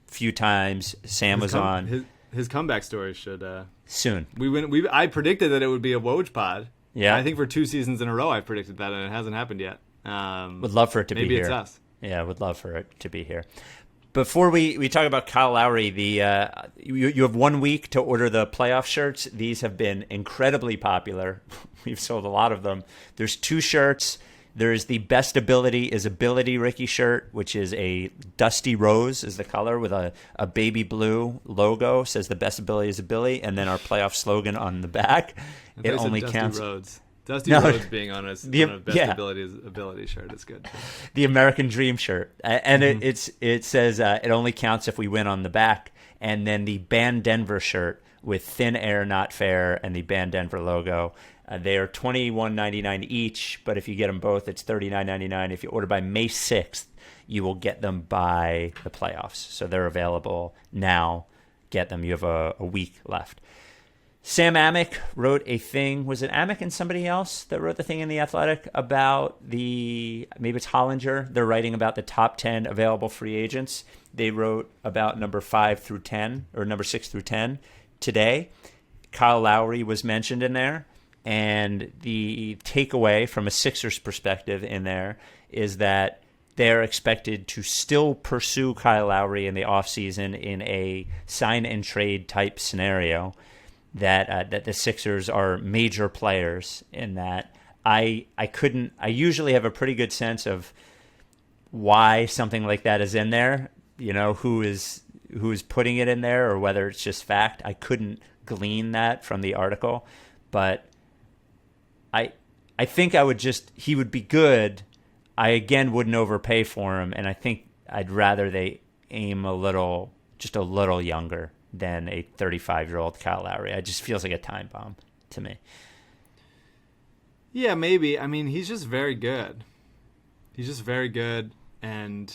a few times. Sam was on.
His comeback story should
soon.
I predicted that it would be a Woj pod.
Yeah,
I think for 2 seasons in a row I've predicted that, and it hasn't happened yet.
Would love for it to be here.
Maybe it's us.
Yeah, would love for it to be here. Before we talk about Kyle Lowry, you have 1 week to order the playoff shirts. These have been incredibly popular. We've sold a lot of them. There's 2 shirts. There's the Best Ability is Ability Ricky shirt, which is a dusty rose is the color with a baby blue logo. Says the Best Ability is Ability, and then our playoff slogan on the back. It only counts.
Dusty Rhodes being on a Best Ability is Ability shirt is good.
The American Dream shirt. And it says it only counts if we win on the back. And then the Band Denver shirt with Thin Air Not Fair and the Band Denver logo. They are $21.99 each, but if you get them both, it's $39.99. If you order by May 6th, you will get them by the playoffs. So they're available now. Get them. You have a week left. Sam Amick wrote a thing. Was it Amick and somebody else that wrote the thing in The Athletic about maybe it's Hollinger. They're writing about the top 10 available free agents. They wrote about number 5 through 10 or number 6 through 10 today. Kyle Lowry was mentioned in there. And the takeaway from a Sixers perspective in there is that they're expected to still pursue Kyle Lowry in the offseason in a sign and trade type scenario, that the Sixers are major players in that. I usually have a pretty good sense of why something like that is in there, who is putting it in there or whether it's just fact. I couldn't glean that from the article, but I think he would be good. I again wouldn't overpay for him, and I think I'd rather they aim just a little younger than a 35-year-old Kyle Lowry. It just feels like a time bomb to me.
Yeah, maybe. I mean, he's just very good. And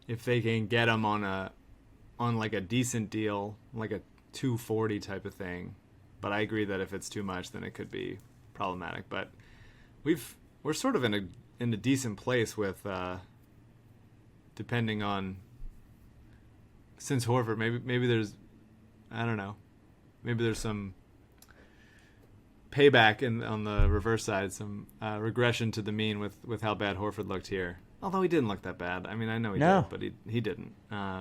if they can get him on like a decent deal, like a 240 type of thing, but I agree that if it's too much, then it could be problematic. But we're sort of in a decent place with depending on, since Horford, maybe there's, I don't know, maybe there's some payback on the reverse side, some regression to the mean with how bad Horford looked here. Although he didn't look that bad. I mean, I know he did, but he didn't.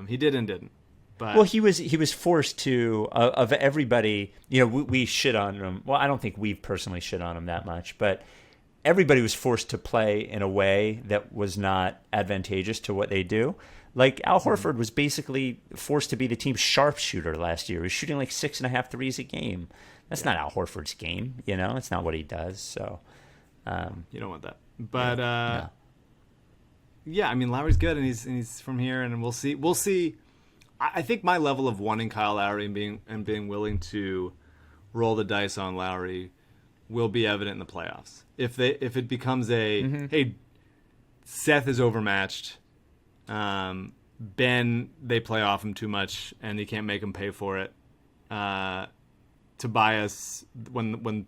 He did and didn't. But
well, he was forced to of everybody. We shit on him. Well, I don't think we've personally shit on him that much, but everybody was forced to play in a way that was not advantageous to what they do. Like Al Horford was basically forced to be the team's sharpshooter last year. He was shooting like 6.5 threes a game. That's not Al Horford's game. It's not what he does. So
you don't want that. But yeah, I mean, Lowry's good, and he's from here, and we'll see. I think my level of wanting Kyle Lowry and being willing to roll the dice on Lowry will be evident in the playoffs. If it becomes hey, Seth is overmatched, Ben, they play off him too much and he can't make him pay for it. Tobias, when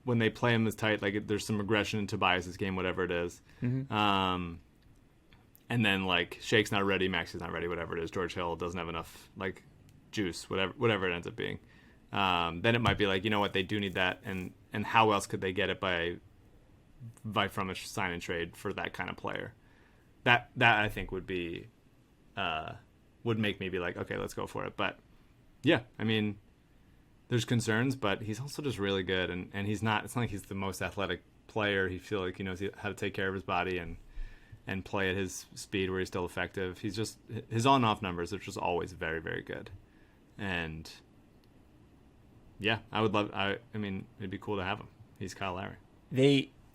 they play him as tight, like there's some regression in Tobias's game, whatever it is. Mm-hmm. And then like Shake's not ready, Maxey's not ready, whatever it is. George Hill doesn't have enough like juice, whatever it ends up being. Then it might be like, you know what, they do need that, and how else could they get it by from a sign and trade for that kind of player? That I think would be would make me be like, okay, let's go for it. But yeah, I mean, there's concerns, but he's also just really good, and he's not. It's not like he's the most athletic player. He feels like he knows how to take care of his body and play at his speed where he's still effective. He's just, his on off numbers are just always very, very good. And yeah, I mean, it'd be cool to have him. He's Kyle Lowry.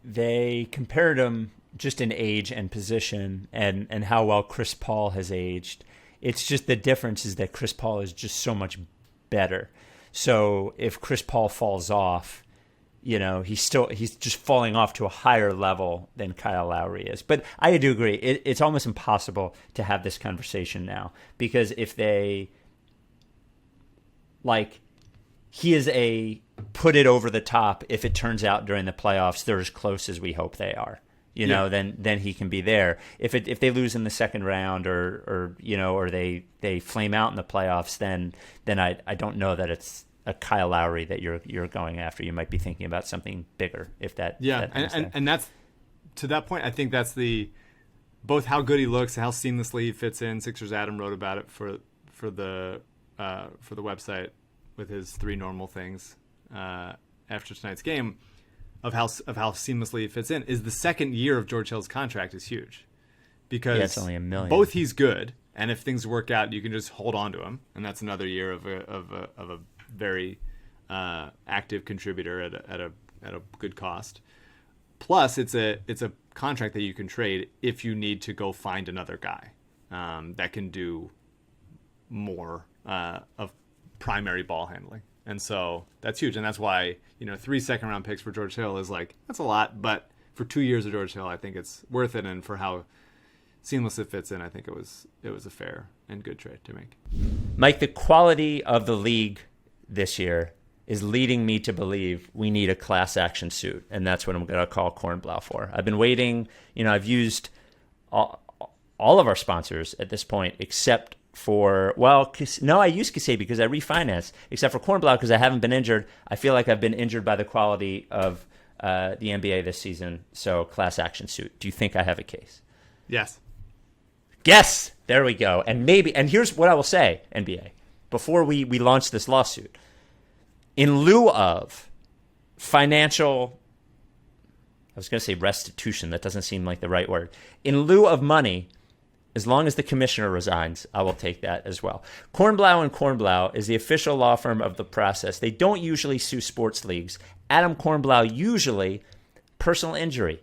They compared him just in age and position and how well Chris Paul has aged. It's just the difference is that Chris Paul is just so much better. So if Chris Paul falls off, he's just falling off to a higher level than Kyle Lowry is. But I do agree. It's almost impossible to have this conversation now, because if they, like, he is a put it over the top if it turns out during the playoffs they're as close as we hope they are. Then he can be there. If they lose in the second round or they flame out in the playoffs, then I don't know that it's a Kyle Lowry that you're going after. You might be thinking about something bigger if that.
Yeah, and that's, to that point, I think that's both how good he looks and how seamlessly he fits in. Sixers Adam wrote about it for the website with his 3 normal things after tonight's game. Of how seamlessly it fits in is the second year of George Hill's contract is huge, because
it's only $1 million.
Both he's good, and if things work out, you can just hold on to him, and that's another year of a very active contributor at a good cost. Plus, it's a contract that you can trade if you need to go find another guy that can do more of primary ball handling. And so that's huge. And that's why, 3 second-round picks for George Hill is like, that's a lot. But for 2 years of George Hill, I think it's worth it. And for how seamless it fits in, I think it was a fair and good trade to make.
Mike, the quality of the league this year is leading me to believe we need a class action suit. And that's what I'm going to call Kornblau for. I've been waiting. I've used all of our sponsors at this point, except for, I used Kasey because I refinanced, except for Kornblau because I haven't been injured. I feel like I've been injured by the quality of the NBA this season. So class action suit. Do you think I have a case?
Yes.
Yes. There we go. And here's what I will say, NBA, before we launch this lawsuit. In lieu of financial, I was going to say restitution. That doesn't seem like the right word. In lieu of money, as long as the commissioner resigns, I will take that as well. Kornblau & Kornblau is the official law firm of the process. They don't usually sue sports leagues. Adam Kornblau usually personal injury.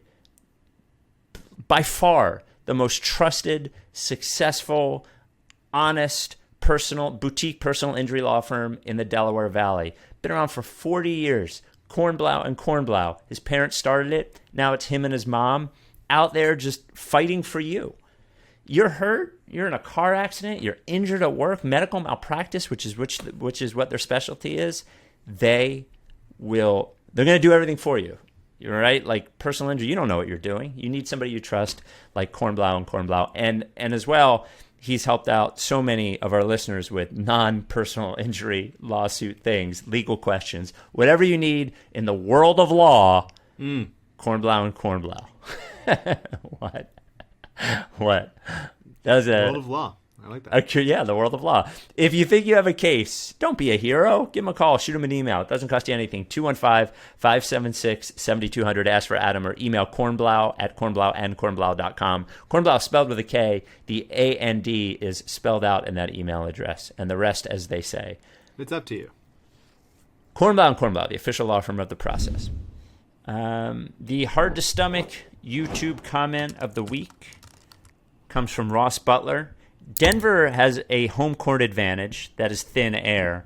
By far the most trusted, successful, honest, boutique personal injury law firm in the Delaware Valley. Been around for 40 years. Kornblau & Kornblau. His parents started it. Now it's him and his mom out there just fighting for you. You're hurt. You're in a car accident. You're injured at work. Medical malpractice, which is what their specialty is. They're going to do everything for you. You're right. Like personal injury, you don't know what you're doing. You need somebody you trust, like Kornblau & Kornblau, and as well, he's helped out so many of our listeners with non-personal injury lawsuit things, legal questions, whatever you need in the world of law. Kornblau & Kornblau. What? That was
World of law. I like that.
Yeah, the world of law. If you think you have a case, don't be a hero. Give him a call. Shoot him an email. It doesn't cost you anything. 215-576-7200. Ask for Adam or email kornblau@kornblau.com. Kornblau spelled with a K. The A-N-D is spelled out in that email address. And the rest, as they say.
It's up to you.
Kornblau & Kornblau, the official law firm of the process. The hard-to-stomach YouTube comment of the week comes from Ross Butler. Denver has a home court advantage that is thin air.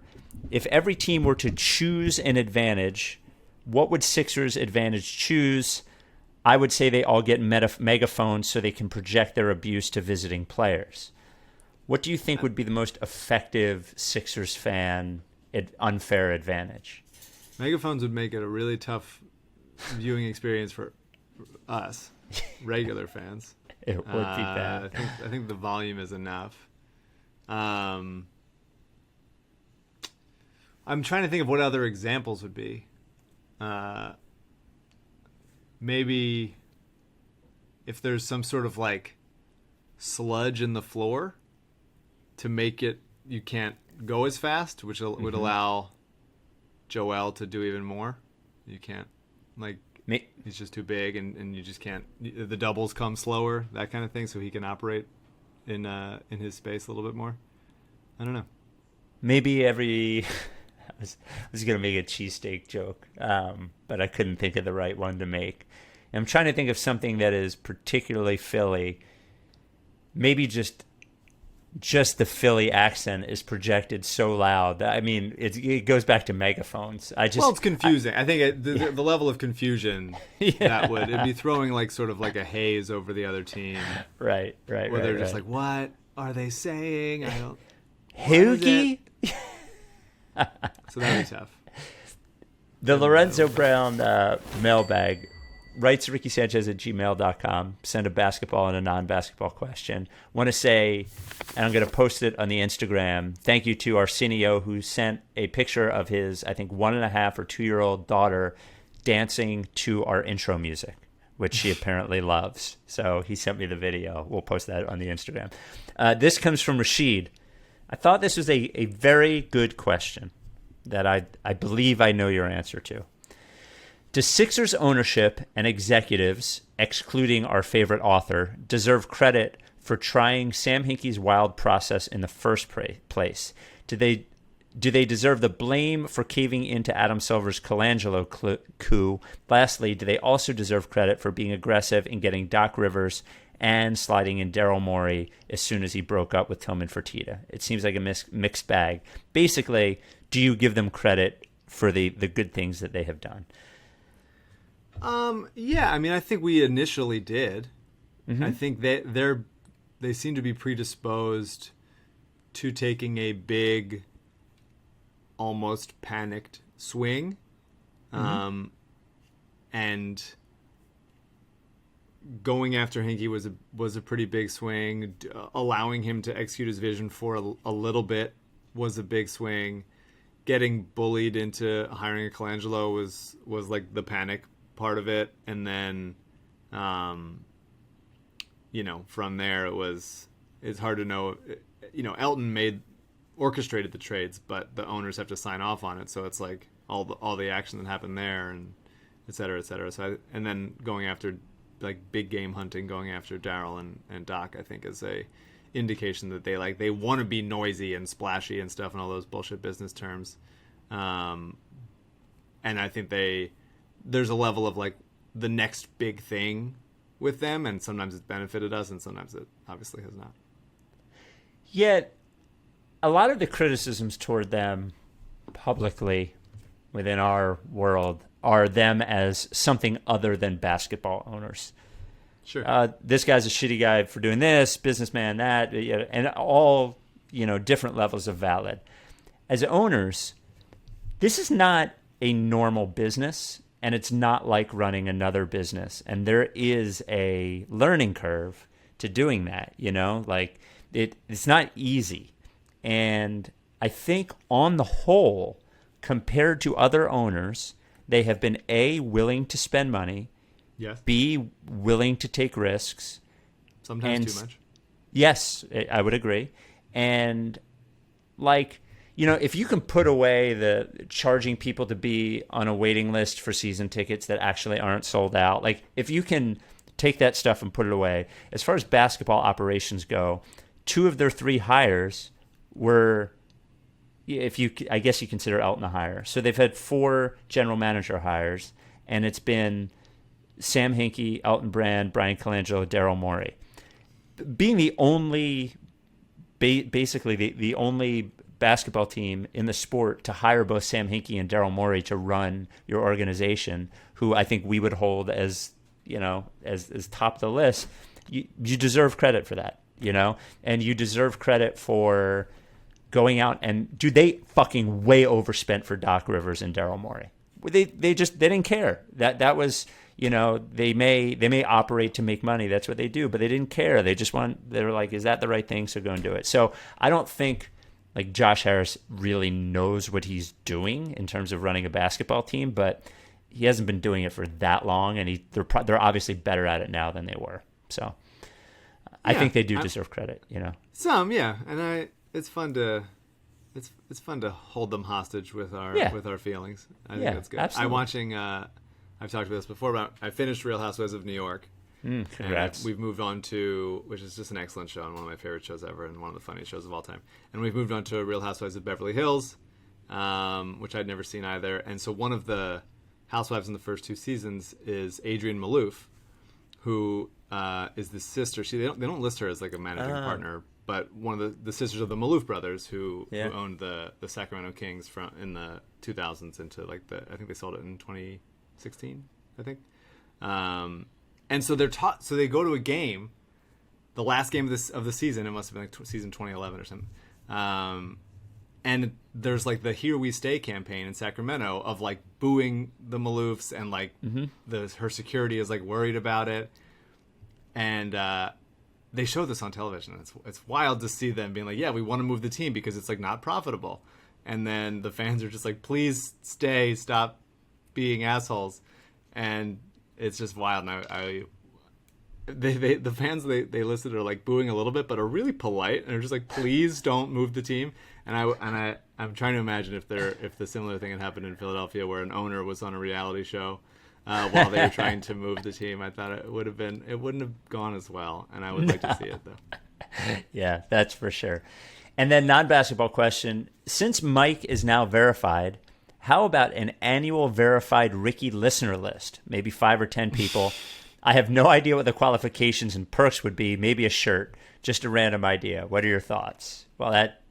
If every team were to choose an advantage, what would Sixers' advantage choose? I would say they all get megaphones so they can project their abuse to visiting players. What do you think would be the most effective Sixers fan unfair advantage?
Megaphones would make it a really tough viewing experience for us, regular fans.
It would be bad.
I think the volume is enough. I'm trying to think of what other examples would be. Maybe if there's some sort of like sludge in the floor to make it you can't go as fast, which would allow Joel to do even more. You can't he's just too big, and you just can't. The doubles come slower, that kind of thing, so he can operate in his space a little bit more. I don't know.
Maybe I was going to make a cheesesteak joke, but I couldn't think of the right one to make. And I'm trying to think of something that is particularly Philly. Maybe just the Philly accent is projected so loud. I mean, it goes back to megaphones.
It's confusing. I think the level of confusion it'd be throwing like sort of like a haze over the other team.
Right.
Where they're just like, what are they saying? I don't.
Hoogie?
So that'd be tough.
The Lorenzo Brown mailbag. Writes Ricky Sanchez at gmail.com. Send a basketball and a non-basketball question. Want to say, and I'm going to post it on the Instagram, thank you to Arsenio, who sent a picture of his, I think, 1.5 or 2-year-old daughter dancing to our intro music, which she apparently loves. So he sent me the video. We'll post that on the Instagram. This comes from Rashid. I thought this was a very good question that I believe I know your answer to. Does Sixers ownership and executives, excluding our favorite author, deserve credit for trying Sam Hinkie's wild process in the first place? Do they deserve the blame for caving into Adam Silver's Colangelo coup? Lastly, do they also deserve credit for being aggressive in getting Doc Rivers and sliding in Daryl Morey as soon as he broke up with Tillman Fertitta. It seems like a mixed bag. Basically, do you give them credit for the good things that they have done?
Yeah, I mean, I think we initially did.
Mm-hmm.
I think they seem to be predisposed to taking a big, almost panicked swing. And going after Hinkie was a pretty big swing. Allowing him to execute his vision for a little bit was a big swing. Getting bullied into hiring a Colangelo was like the panic part of it, and then from there it's hard to know. Elton orchestrated the trades, but the owners have to sign off on it, so it's like all the action that happened there, and et cetera, et cetera. So and then going after like big game hunting, going after Daryl and Doc, I think is a indication that they want to be noisy and splashy and stuff and all those bullshit business terms. And I think there's a level of like the next big thing with them, and sometimes it's benefited us and sometimes it obviously has not.
Yet a lot of the criticisms toward them publicly within our world are them as something other than basketball owners.
Sure.
This guy's a shitty guy for doing this, businessman that, and all, different levels of valid. As owners, this is not a normal business, and it's not like running another business. And there is a learning curve to doing that, like it's not easy. And I think on the whole, compared to other owners, they have been A, willing to spend money,
yes.
B, willing to take risks.
Sometimes too much.
Yes, I would agree. And if you can put away the charging people to be on a waiting list for season tickets that actually aren't sold out, like if you can take that stuff and put it away, as far as basketball operations go, 2 of their 3 hires were, I guess you consider Elton a hire. So they've had 4 general manager hires, and it's been Sam Hinkie, Elton Brand, Brian Colangelo, Daryl Morey. Being the only, basically the only basketball team in the sport to hire both Sam Hinkie and Daryl Morey to run your organization, who I think we would hold as, as top of the list, you deserve credit for that, and you deserve credit for going out and they fucking way overspent for Doc Rivers and Daryl Morey. They didn't care. That was, they may operate to make money. That's what they do, but they didn't care. They were like, is that the right thing? So go and do it. So I don't think like Josh Harris really knows what he's doing in terms of running a basketball team, but he hasn't been doing it for that long, and they're obviously better at it now than they were. So I think they do deserve credit,
Some, yeah. And it's fun to hold them hostage with our feelings. I think that's good.
Absolutely.
I'm watching. I've talked about this before. But I finished Real Housewives of New York.
Congrats.
We've moved on to, which is just an excellent show and one of my favorite shows ever and one of the funniest shows of all time. And we've moved on to Real Housewives of Beverly Hills, which I'd never seen either. And so one of the housewives in the first 2 seasons is Adrienne Maloof, who is the sister. They don't list her as like a managing partner, but one of the sisters of the Maloof brothers who owned the Sacramento Kings in the 2000s into like I think they sold it in 2016, I think. And so so they go to a game, the last game of the season. It must have been like season 2011 or something. And there's like the Here We Stay campaign in Sacramento of like booing the Maloofs, and like her security is like worried about it. And they show this on television. It's wild to see them being like, yeah, we want to move the team because it's like not profitable. And then the fans are just like, please stay, stop being assholes. And it's just wild. And the fans they listed are like booing a little bit, but are really polite and are just like, please don't move the team. And I'm trying to imagine if the similar thing had happened in Philadelphia, where an owner was on a reality show while they were trying to move the team. I thought it wouldn't have gone as well, and I would like to see it though.
Yeah, that's for sure. And then non-basketball question: since Mike is now verified, how about an annual verified Ricky listener list? Maybe 5 or 10 people. I have no idea what the qualifications and perks would be. Maybe a shirt. Just a random idea. What are your thoughts? Well, that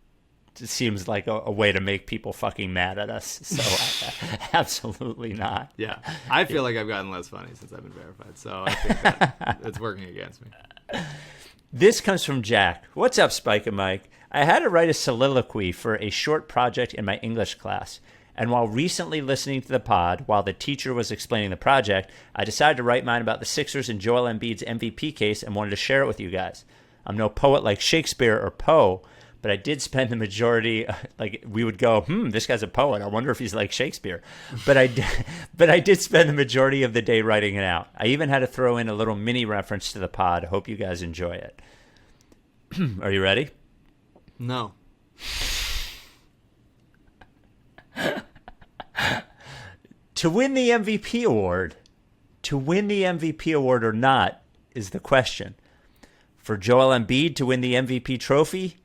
seems like a way to make people fucking mad at us. So absolutely not.
Yeah. I feel like I've gotten less funny since I've been verified. So I think that it's working against me.
This comes from Jack. What's up, Spike and Mike? I had to write a soliloquy for a short project in my English class. And while recently listening to the pod, while the teacher was explaining the project, I decided to write mine about the Sixers and Joel Embiid's MVP case and wanted to share it with you guys. I'm no poet like Shakespeare or Poe, but I did spend the majority, like we would go, this guy's a poet. I wonder if he's like Shakespeare. But I did spend the majority of the day writing it out. I even had to throw in a little mini reference to the pod. Hope you guys enjoy it. Are you ready?
No.
To win the MVP award or not is the question. For Joel Embiid to win the MVP trophy,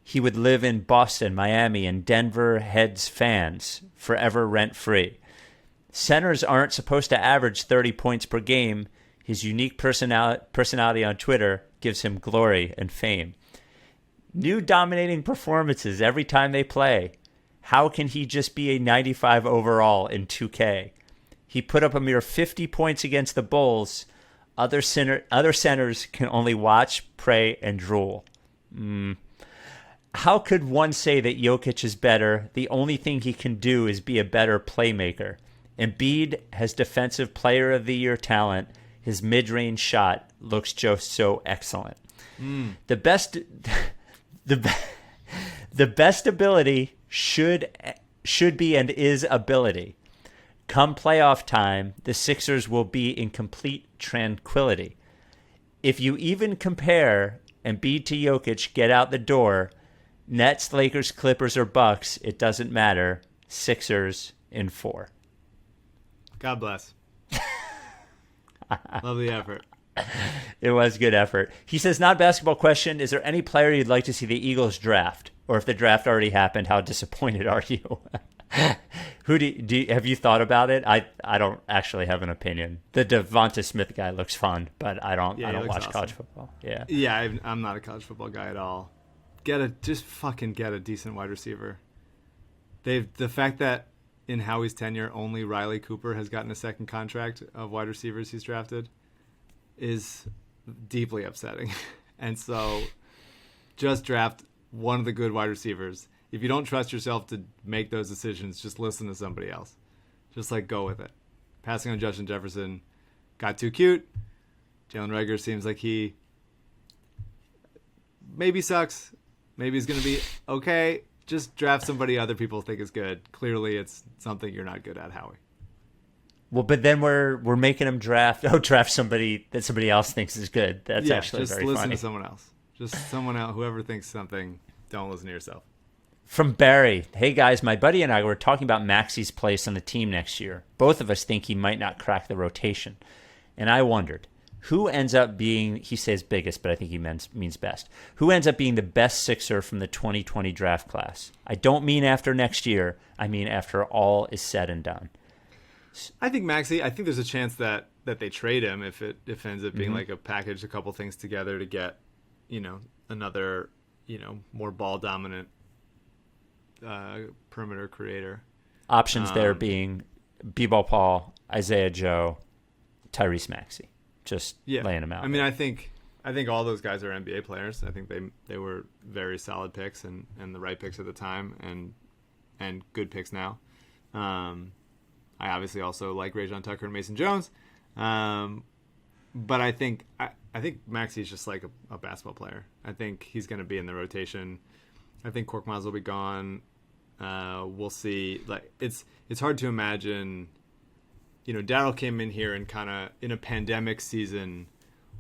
he would live in Boston, Miami, and Denver Heads fans, forever rent-free. Centers aren't supposed to average 30 points per game. His unique personality on Twitter gives him glory and fame. New dominating performances every time they play. How can he just be a 95 overall in 2K? He put up a mere 50 points against the Bulls. Other centers can only watch, pray, and drool. How could one say that Jokic is better? The only thing he can do is be a better playmaker. Embiid has Defensive Player of the Year talent. His mid-range shot looks just so excellent. The best ability should be and is ability. Come playoff time, the Sixers will be in complete tranquility. If you even compare Embiid to Jokic, get out the door. Nets, Lakers, Clippers, or Bucks, it doesn't matter. Sixers in 4.
God bless. Love the effort.
It was good effort. He says, not a basketball question. Is there any player you'd like to see the Eagles draft? Or if the draft already happened, how disappointed are you? Who have you thought about it? I don't actually have an opinion. The Devonta Smith guy looks fun, but I don't watch college football. Yeah.
I'm not a college football guy at all. Just fucking get a decent wide receiver. The fact that in Howie's tenure only Riley Cooper has gotten a second contract of wide receivers he's drafted is deeply upsetting. And so just draft one of the good wide receivers. If you don't trust yourself to make those decisions, just listen to somebody else. Just go with it. Passing on Justin Jefferson got too cute. Jalen Reagor seems like he maybe sucks. Maybe he's going to be okay. Just draft somebody other people think is good. Clearly it's something you're not good at, Howie.
Well, but then we're making him draft somebody that somebody else thinks is good. That's actually very funny.
Just listen to someone else. Just someone else, whoever thinks something, don't listen to yourself.
From Barry, hey guys, my buddy and I were talking about Maxey's place on the team next year. Both of us think he might not crack the rotation. And I wondered, who ends up being, he says biggest, but I think he means best. Who ends up being the best Sixer from the 2020 draft class? I don't mean after next year. I mean after all is said and done.
I think Maxey, I think there's a chance that they trade him if it ends up being like a package, a couple things together to get, another, more ball dominant perimeter creator.
Options there being B-Ball Paul, Isaiah Joe, Tyrese Maxey. Just laying them out.
I mean, I think all those guys are NBA players. I think they were very solid picks and the right picks at the time and good picks now. I obviously also like Rajon Tucker and Mason Jones. But I think Maxey's just like a basketball player. I think he's going to be in the rotation. I think Korkmaz will be gone. We'll see. It's hard to imagine. Daryl came in here and kind of in a pandemic season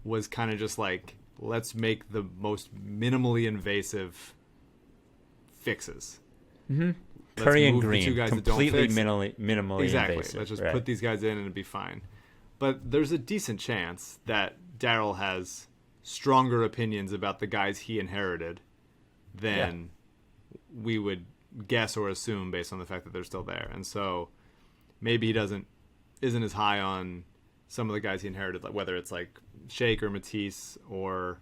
was kind of just like, let's make the most minimally invasive fixes.
Mm-hmm. Curry and Green, completely minimally
exactly.
invasive.
Let's just put these guys in and it'll be fine. But there's a decent chance that Daryl has stronger opinions about the guys he inherited than we would guess or assume based on the fact that they're still there. And so maybe he isn't as high on some of the guys he inherited, like whether it's like Shake or Matisse or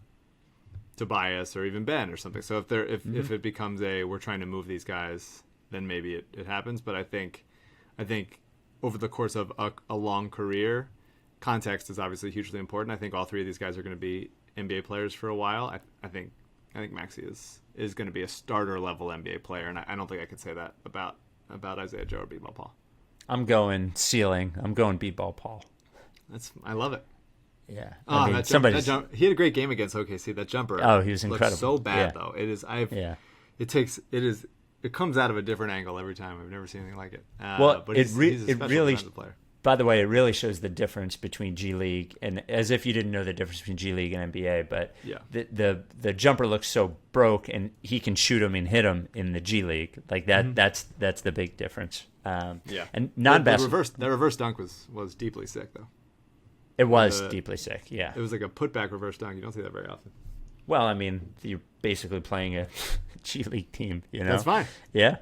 Tobias or even Ben or something. So if it becomes we're trying to move these guys, then maybe it happens. But I think over the course of a long career, context is obviously hugely important. I think all three of these guys are going to be NBA players for a while. I think Maxey is going to be a starter level NBA player, and I don't think I could say that about Isaiah Joe or B-Ball Paul.
I'm going ceiling. I'm going B-Ball Paul.
I love it.
Yeah.
Oh, he had a great game against OKC. That jumper.
Oh, he was incredible.
So bad though. It is. It comes out of a different angle every time. I've never seen anything like it. But he's a special player.
By the way, it really shows the difference between G League and, as if you didn't know the difference between G League and NBA, but the jumper looks so broke, and he can shoot him and hit him in the G League. Like that. That's the big difference. And non-basketball.
That reverse dunk was deeply sick though.
It was deeply sick. Yeah.
It was like a putback reverse dunk. You don't see that very often.
Well, I mean, you're basically playing a G League team, you know?
That's fine.
Yeah.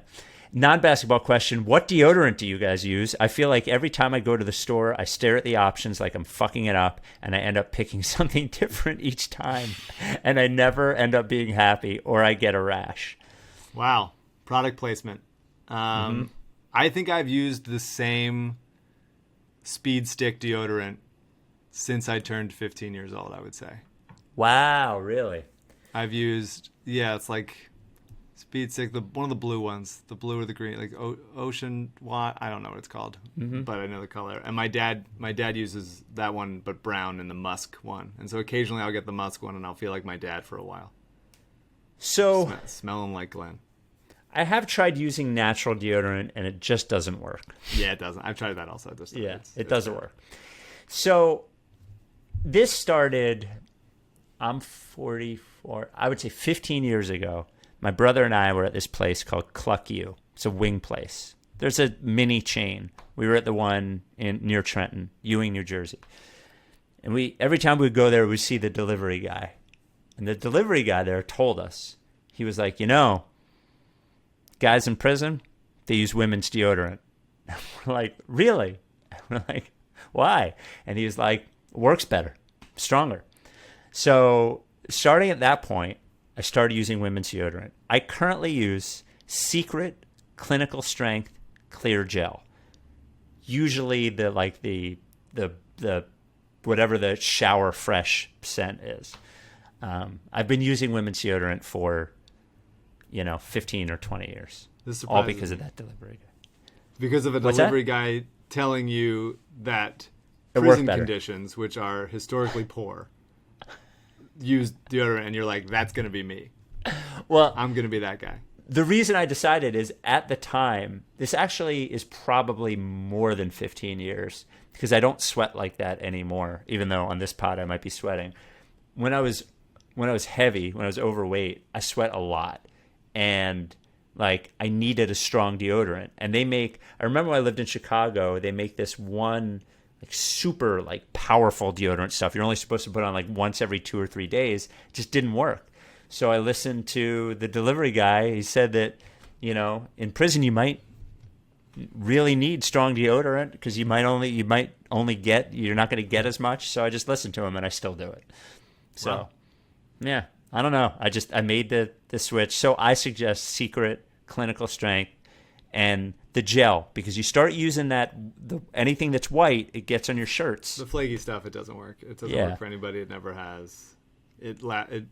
Non-basketball question. What deodorant do you guys use? I feel like every time I go to the store, I stare at the options like I'm fucking it up, and I end up picking something different each time, and I never end up being happy, or I get a rash.
Wow. Product placement. I think I've used the same Speed Stick deodorant since I turned 15 years old, I would say.
Wow, really?
I've used, it's like Speed Stick, one of the blue ones, the blue or the green, like Ocean Watt. I don't know what it's called, but I know the color. And my dad uses that one, but brown, and the musk one. And so occasionally I'll get the musk one, and I'll feel like my dad for a while.
So
smelling like Glenn.
I have tried using natural deodorant, and it just doesn't work.
Yeah, it doesn't. I've tried that also.
It doesn't work. So this started, I'm 44, I would say 15 years ago. My brother and I were at this place called Cluck You. It's a wing place. There's a mini chain. We were at the one near Trenton, Ewing, New Jersey. And every time we would go there, we'd see the delivery guy. And the delivery guy there told us, he was like, guys in prison, they use women's deodorant. We're like, really? We're like, why? And he was like, works better, stronger. So starting at that point, I started using women's deodorant. I currently use Secret Clinical Strength Clear Gel. Usually the whatever the shower fresh scent is. I've been using women's deodorant for 15 or 20 years. All because of that delivery guy.
Because of a delivery guy telling you that prison conditions, which are historically poor, use deodorant, and you're like, that's going to be me. Well, I'm going to be that guy.
The reason I decided is, at the time, this actually is probably more than 15 years, because I don't sweat like that anymore, even though on this pod I might be sweating. When I was heavy, when I was overweight, I sweat a lot. And I needed a strong deodorant. And I remember when I lived in Chicago, they make this one super powerful deodorant stuff you're only supposed to put on once every 2 or 3 days. It just didn't work. So I listened to the delivery guy. He said that, in prison you might really need strong deodorant because you're not going to get as much. So I just listened to him, and I still do it. So, wow. Yeah, I don't know. I made the switch. So I suggest Secret Clinical Strength and the gel, because you start using anything that's white, it gets on your shirts.
The flaky stuff, it doesn't work. It doesn't work for anybody. It never has. It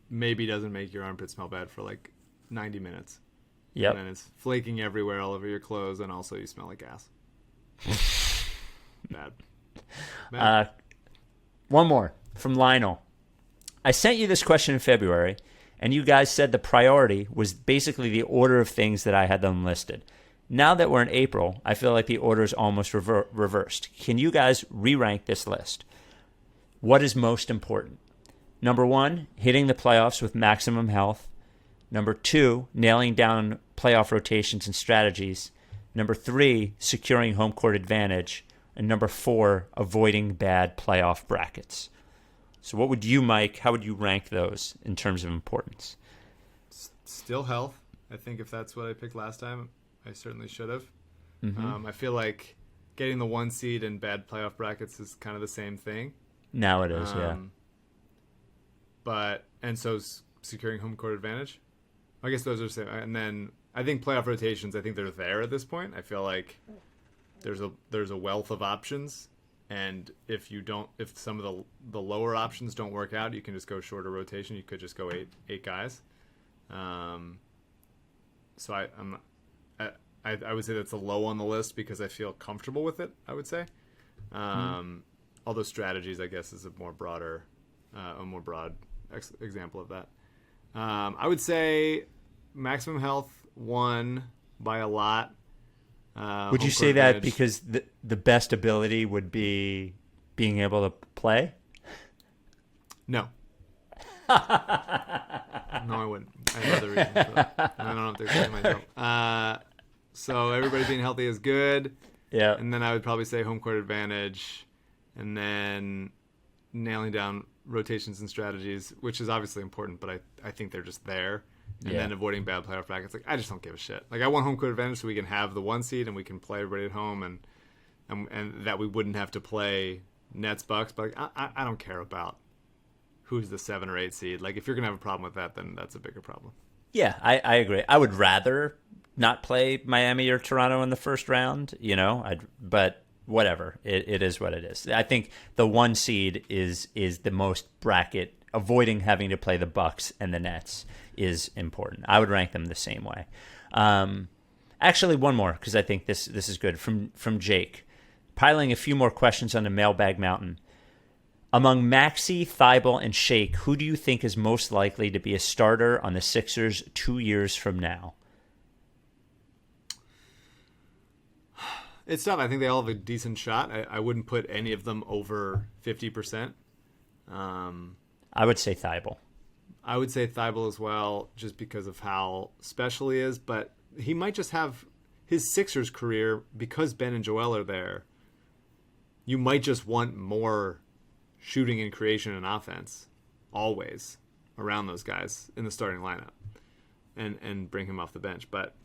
maybe doesn't make your armpit smell bad for 90 minutes.
Yep.
And then it's flaking everywhere, all over your clothes, and also you smell like ass. Bad.
One more from Lionel. I sent you this question in February, and you guys said the priority was basically the order of things that I had them listed. Now that we're in April, I feel like the order is almost reversed. Can you guys re-rank this list? What is most important? Number 1, hitting the playoffs with maximum health. Number 2, nailing down playoff rotations and strategies. Number 3, securing home court advantage. And number 4, avoiding bad playoff brackets. So what would you, Mike, how would you rank those in terms of importance?
Still health. I think if that's what I picked last time, I certainly should have.
Mm-hmm.
I feel like getting the 1 seed in bad playoff brackets is kind of the same thing.
Now it is, yeah.
But and so securing home court advantage. I guess those are the same. And then I think playoff rotations. I think they're there at this point. I feel like there's a wealth of options, and if some of the lower options don't work out, you can just go shorter rotation. You could just go eight guys. So I would say that's a low on the list because I feel comfortable with it. I would say, although strategies, I guess, is a more broad example of that. I would say maximum health 1 by a lot.
Would you say that because the best ability would be being able to play?
No. No, I wouldn't. I have other reasons for that. I don't have to explain myself. So everybody being healthy is good.
Yeah.
And then I would probably say home court advantage, and then nailing down rotations and strategies, which is obviously important, but I think they're just there. And then avoiding bad playoff brackets. Like, I just don't give a shit. Like, I want home court advantage so we can have the 1 seed and we can play everybody at home, and that we wouldn't have to play Nets Bucks. But like, I don't care about who's the 7 or 8 seed. Like, if you're gonna have a problem with that, then that's a bigger problem.
Yeah, I agree. I would rather not play Miami or Toronto in the first round, but whatever. It is what it is. I think the 1 seed is the most bracket. Avoiding having to play the Bucks and the Nets is important. I would rank them the same way. Actually, one more, because I think this is good. From Jake. Piling a few more questions on the mailbag mountain. Among Maxey, Thybulle, and Shake, who do you think is most likely to be a starter on the Sixers 2 years from now?
It's tough. I think they all have a decent shot. I wouldn't put any of them over 50%.
I would say Thybulle.
I would say Thybulle as well, just because of how special he is. But he might just have his Sixers career, because Ben and Joel are there. You might just want more shooting and creation and offense always around those guys in the starting lineup, and bring him off the bench. But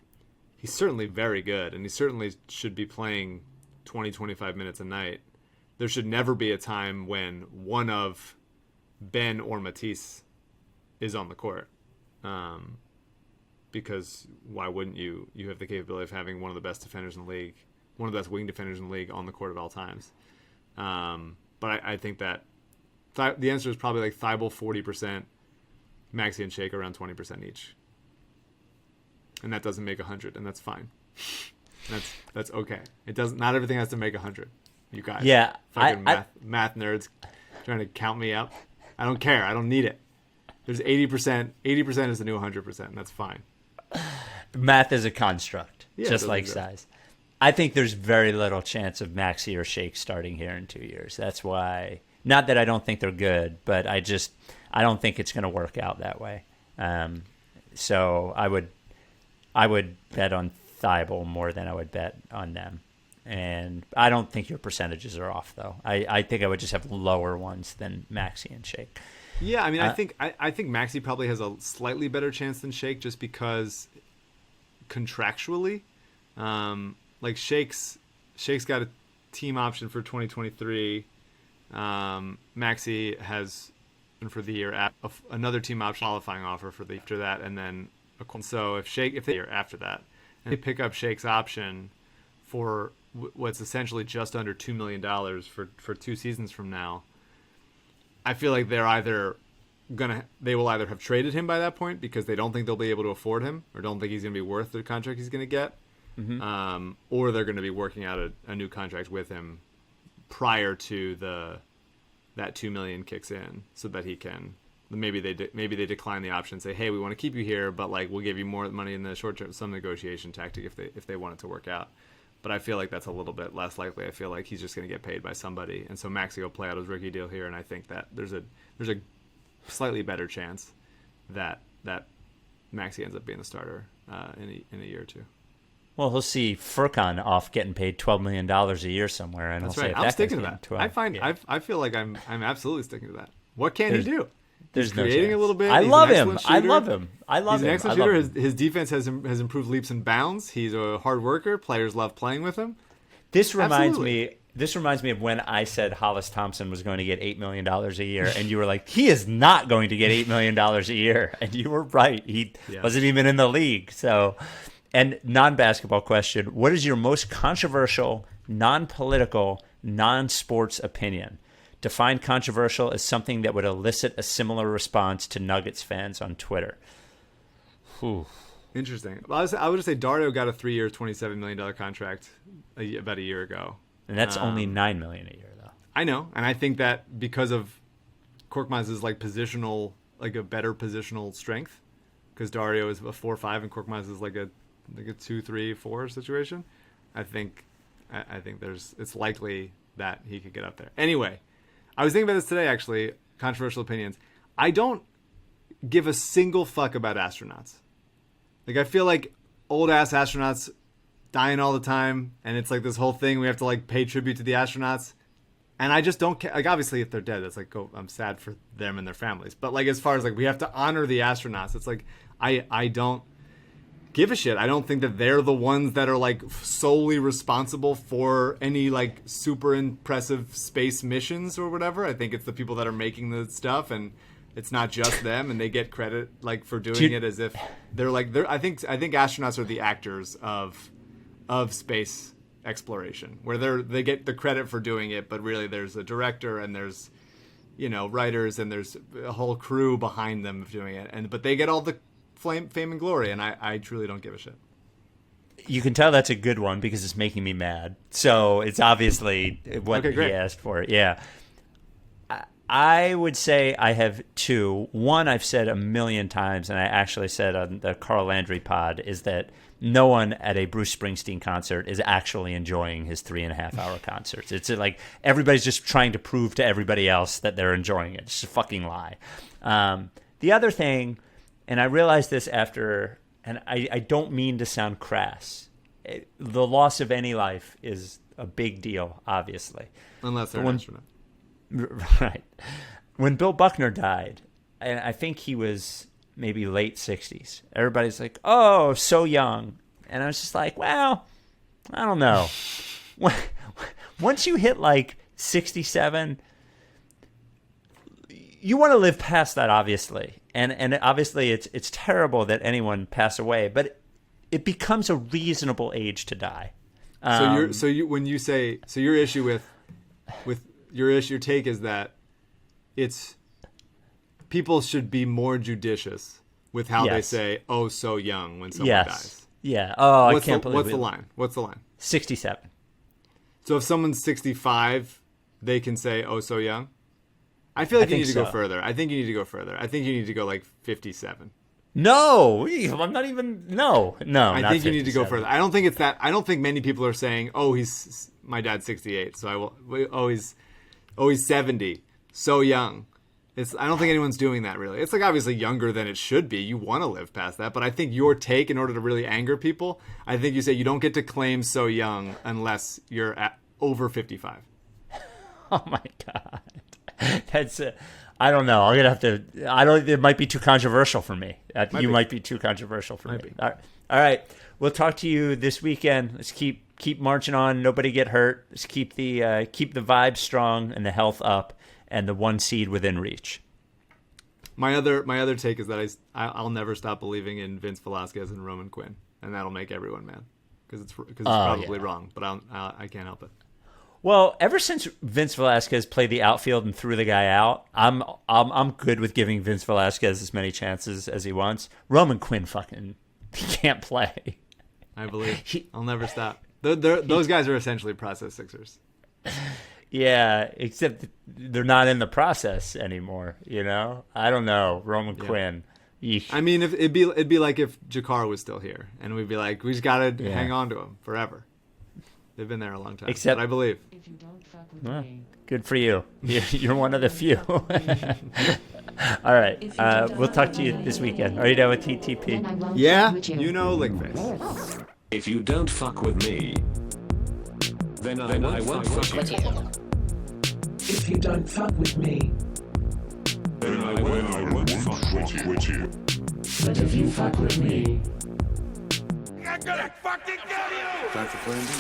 he's certainly very good, and he certainly should be playing 20, 25 minutes a night. There should never be a time when one of Ben or Matisse is on the court, because why wouldn't you? You have the capability of having one of the best defenders in the league, one of the best wing defenders in the league on the court at all times. But I think that the answer is probably like Thybulle 40%, Maxey and Shake around 20% each, and that doesn't make 100, and that's fine. That's okay. It doesn't. Not everything has to make 100. You guys,
yeah,
fucking math nerds, trying to count me up. I don't care. I don't need it. There's 80%. 80% is the new 100%, and that's fine.
Math is a construct, just like
exist.
size. I think there's very little chance of Maxey or Shake starting here in 2 years. That's why. Not that I don't think they're good, but I don't think it's going to work out that way. So I would bet on Thybulle more than I would bet on them. And I don't think your percentages are off, though. I think I would just have lower ones than Maxey and Shake.
Yeah, I mean, I think Maxey probably has a slightly better chance than Shake, just because contractually, like Shake's got a team option for 2023. Maxey has, and for the year another team option qualifying offer for the after that, and then so if they year after that, and they pick up Shake's option for what's essentially just under $2 million for 2 seasons from now, I feel like they will either have traded him by that point because they don't think they'll be able to afford him, or don't think he's going to be worth the contract he's going to get, or they're going to be working out a new contract with him prior to that $2 million kicks in, so that he can maybe they decline the option and say, hey, we want to keep you here, but like we'll give you more money in the short term, some negotiation tactic if they want it to work out. But I feel like that's a little bit less likely. I feel like he's just going to get paid by somebody, and so Maxey will play out his rookie deal here, and I think that there's a slightly better chance that Maxey ends up being the starter in a year or two.
Well, he'll see Furkan off getting paid $12 million a year somewhere, and
that's
he'll
right.
say,
I'm sticking to that.
12.
I feel like I'm absolutely sticking to that. What can he do?
There's
He's creating
no
a little bit.
I
He's
love
an
him.
excellent shooter. He's an excellent shooter. His defense has improved leaps and bounds. He's a hard worker. Players love playing with him.
This reminds
Absolutely.
me. This reminds me of when I said Hollis Thompson was going to get $8 million a year, and you were like, he is not going to get $8 million a year. And you were right. He wasn't even in the league. So, and non-basketball question, what is your most controversial, non-political, non-sports opinion? Define controversial as something that would elicit a similar response to Nuggets fans on Twitter. Whew.
Interesting. Well, I would just say Dario got a 3-year, $27 million contract about a year ago.
And that's only $9 million a year, though.
I know, and I think that because of Korkmaz's like positional, like a better positional strength, because Dario is a 4-5 and Korkmaz is like a 2-3-4 situation. I think it's likely that he could get up there. Anyway, I was thinking about this today. Actually, controversial opinions. I don't give a single fuck about astronauts. Like I feel like old ass astronauts dying all the time, and it's like this whole thing we have to like pay tribute to the astronauts, and I just don't care. Like obviously if they're dead, it's like, oh, I'm sad for them and their families, but like as far as like we have to honor the astronauts, it's like I don't give a shit. I don't think that they're the ones that are like solely responsible for any like super impressive space missions or whatever. I think it's the people that are making the stuff, and it's not just them, and they get credit like for doing it as if they're like I think astronauts are the actors of space exploration, where they get the credit for doing it, but really there's a director and there's writers and there's a whole crew behind them doing it, but they get all the fame and glory, and I truly don't give a shit.
You can tell that's a good one because it's making me mad. So it's obviously what he asked for. Yeah. I would say I have two. One I've said a million times, and I actually said on the Carl Landry pod, is that no one at a Bruce Springsteen concert is actually enjoying his 3.5-hour concerts. It's like everybody's just trying to prove to everybody else that they're enjoying it. It's just a fucking lie. The other thing, and I realized this after, and I don't mean to sound crass, the loss of any life is a big deal, obviously.
Unless they're an astronaut.
Right. When Bill Buckner died, and I think he was maybe late 60s, everybody's like, oh, so young. And I was just like, well, I don't know. Once you hit like 67, you want to live past that, obviously. And obviously it's terrible that anyone pass away, but it becomes a reasonable age to die. Your issue with your take is that it's people should be more judicious with how they say, oh, so young when someone dies. Yeah. Oh, I can't believe it.
What's the line?
67.
So if someone's 65, they can say, oh, so young? I feel like you need to go further. I think you need to go further. I think you need to go like 57.
No, I'm not even. No.
I think you need to go further. I don't think it's that. I don't think many people are saying, "Oh, my dad's 68, so I will." Oh, he's 70, so young. I don't think anyone's doing that really. It's like obviously younger than it should be. You want to live past that, but I think your take, in order to really anger people, I think you say you don't get to claim so young unless you're at over 55.
Oh my god, that's. I don't know. I'm gonna have to. It might be too controversial for me. Might be too controversial for me. All right. We'll talk to you this weekend. Let's keep marching on. Nobody get hurt. Let's keep the vibe strong and the health up, and the 1 seed within reach.
My other take is that I'll never stop believing in Vince Velasquez and Roman Quinn, and that'll make everyone mad because it's probably wrong, but I can't help it.
Well, ever since Vince Velasquez played the outfield and threw the guy out, I'm good with giving Vince Velasquez as many chances as he wants. Roman Quinn he can't play.
I believe. I'll never stop. Those guys are essentially process Sixers.
Yeah, except they're not in the process anymore. I don't know. Roman Quinn. Yeesh.
I mean, if it'd be like if Jakar was still here, and we'd be like, we just gotta hang on to him forever. They've been there a long time.
Except,
but I believe.
If you don't fuck with me.
Good for you. You're one of the few. All right. We'll talk to you this weekend. Are you done with TTP?
Yeah. Lickface.
If you don't fuck with me, then I won't fuck with you.
If you don't fuck with me,
then I won't fuck with you.
But if you fuck with me,
I'm gonna fucking kill you! Time for plan B.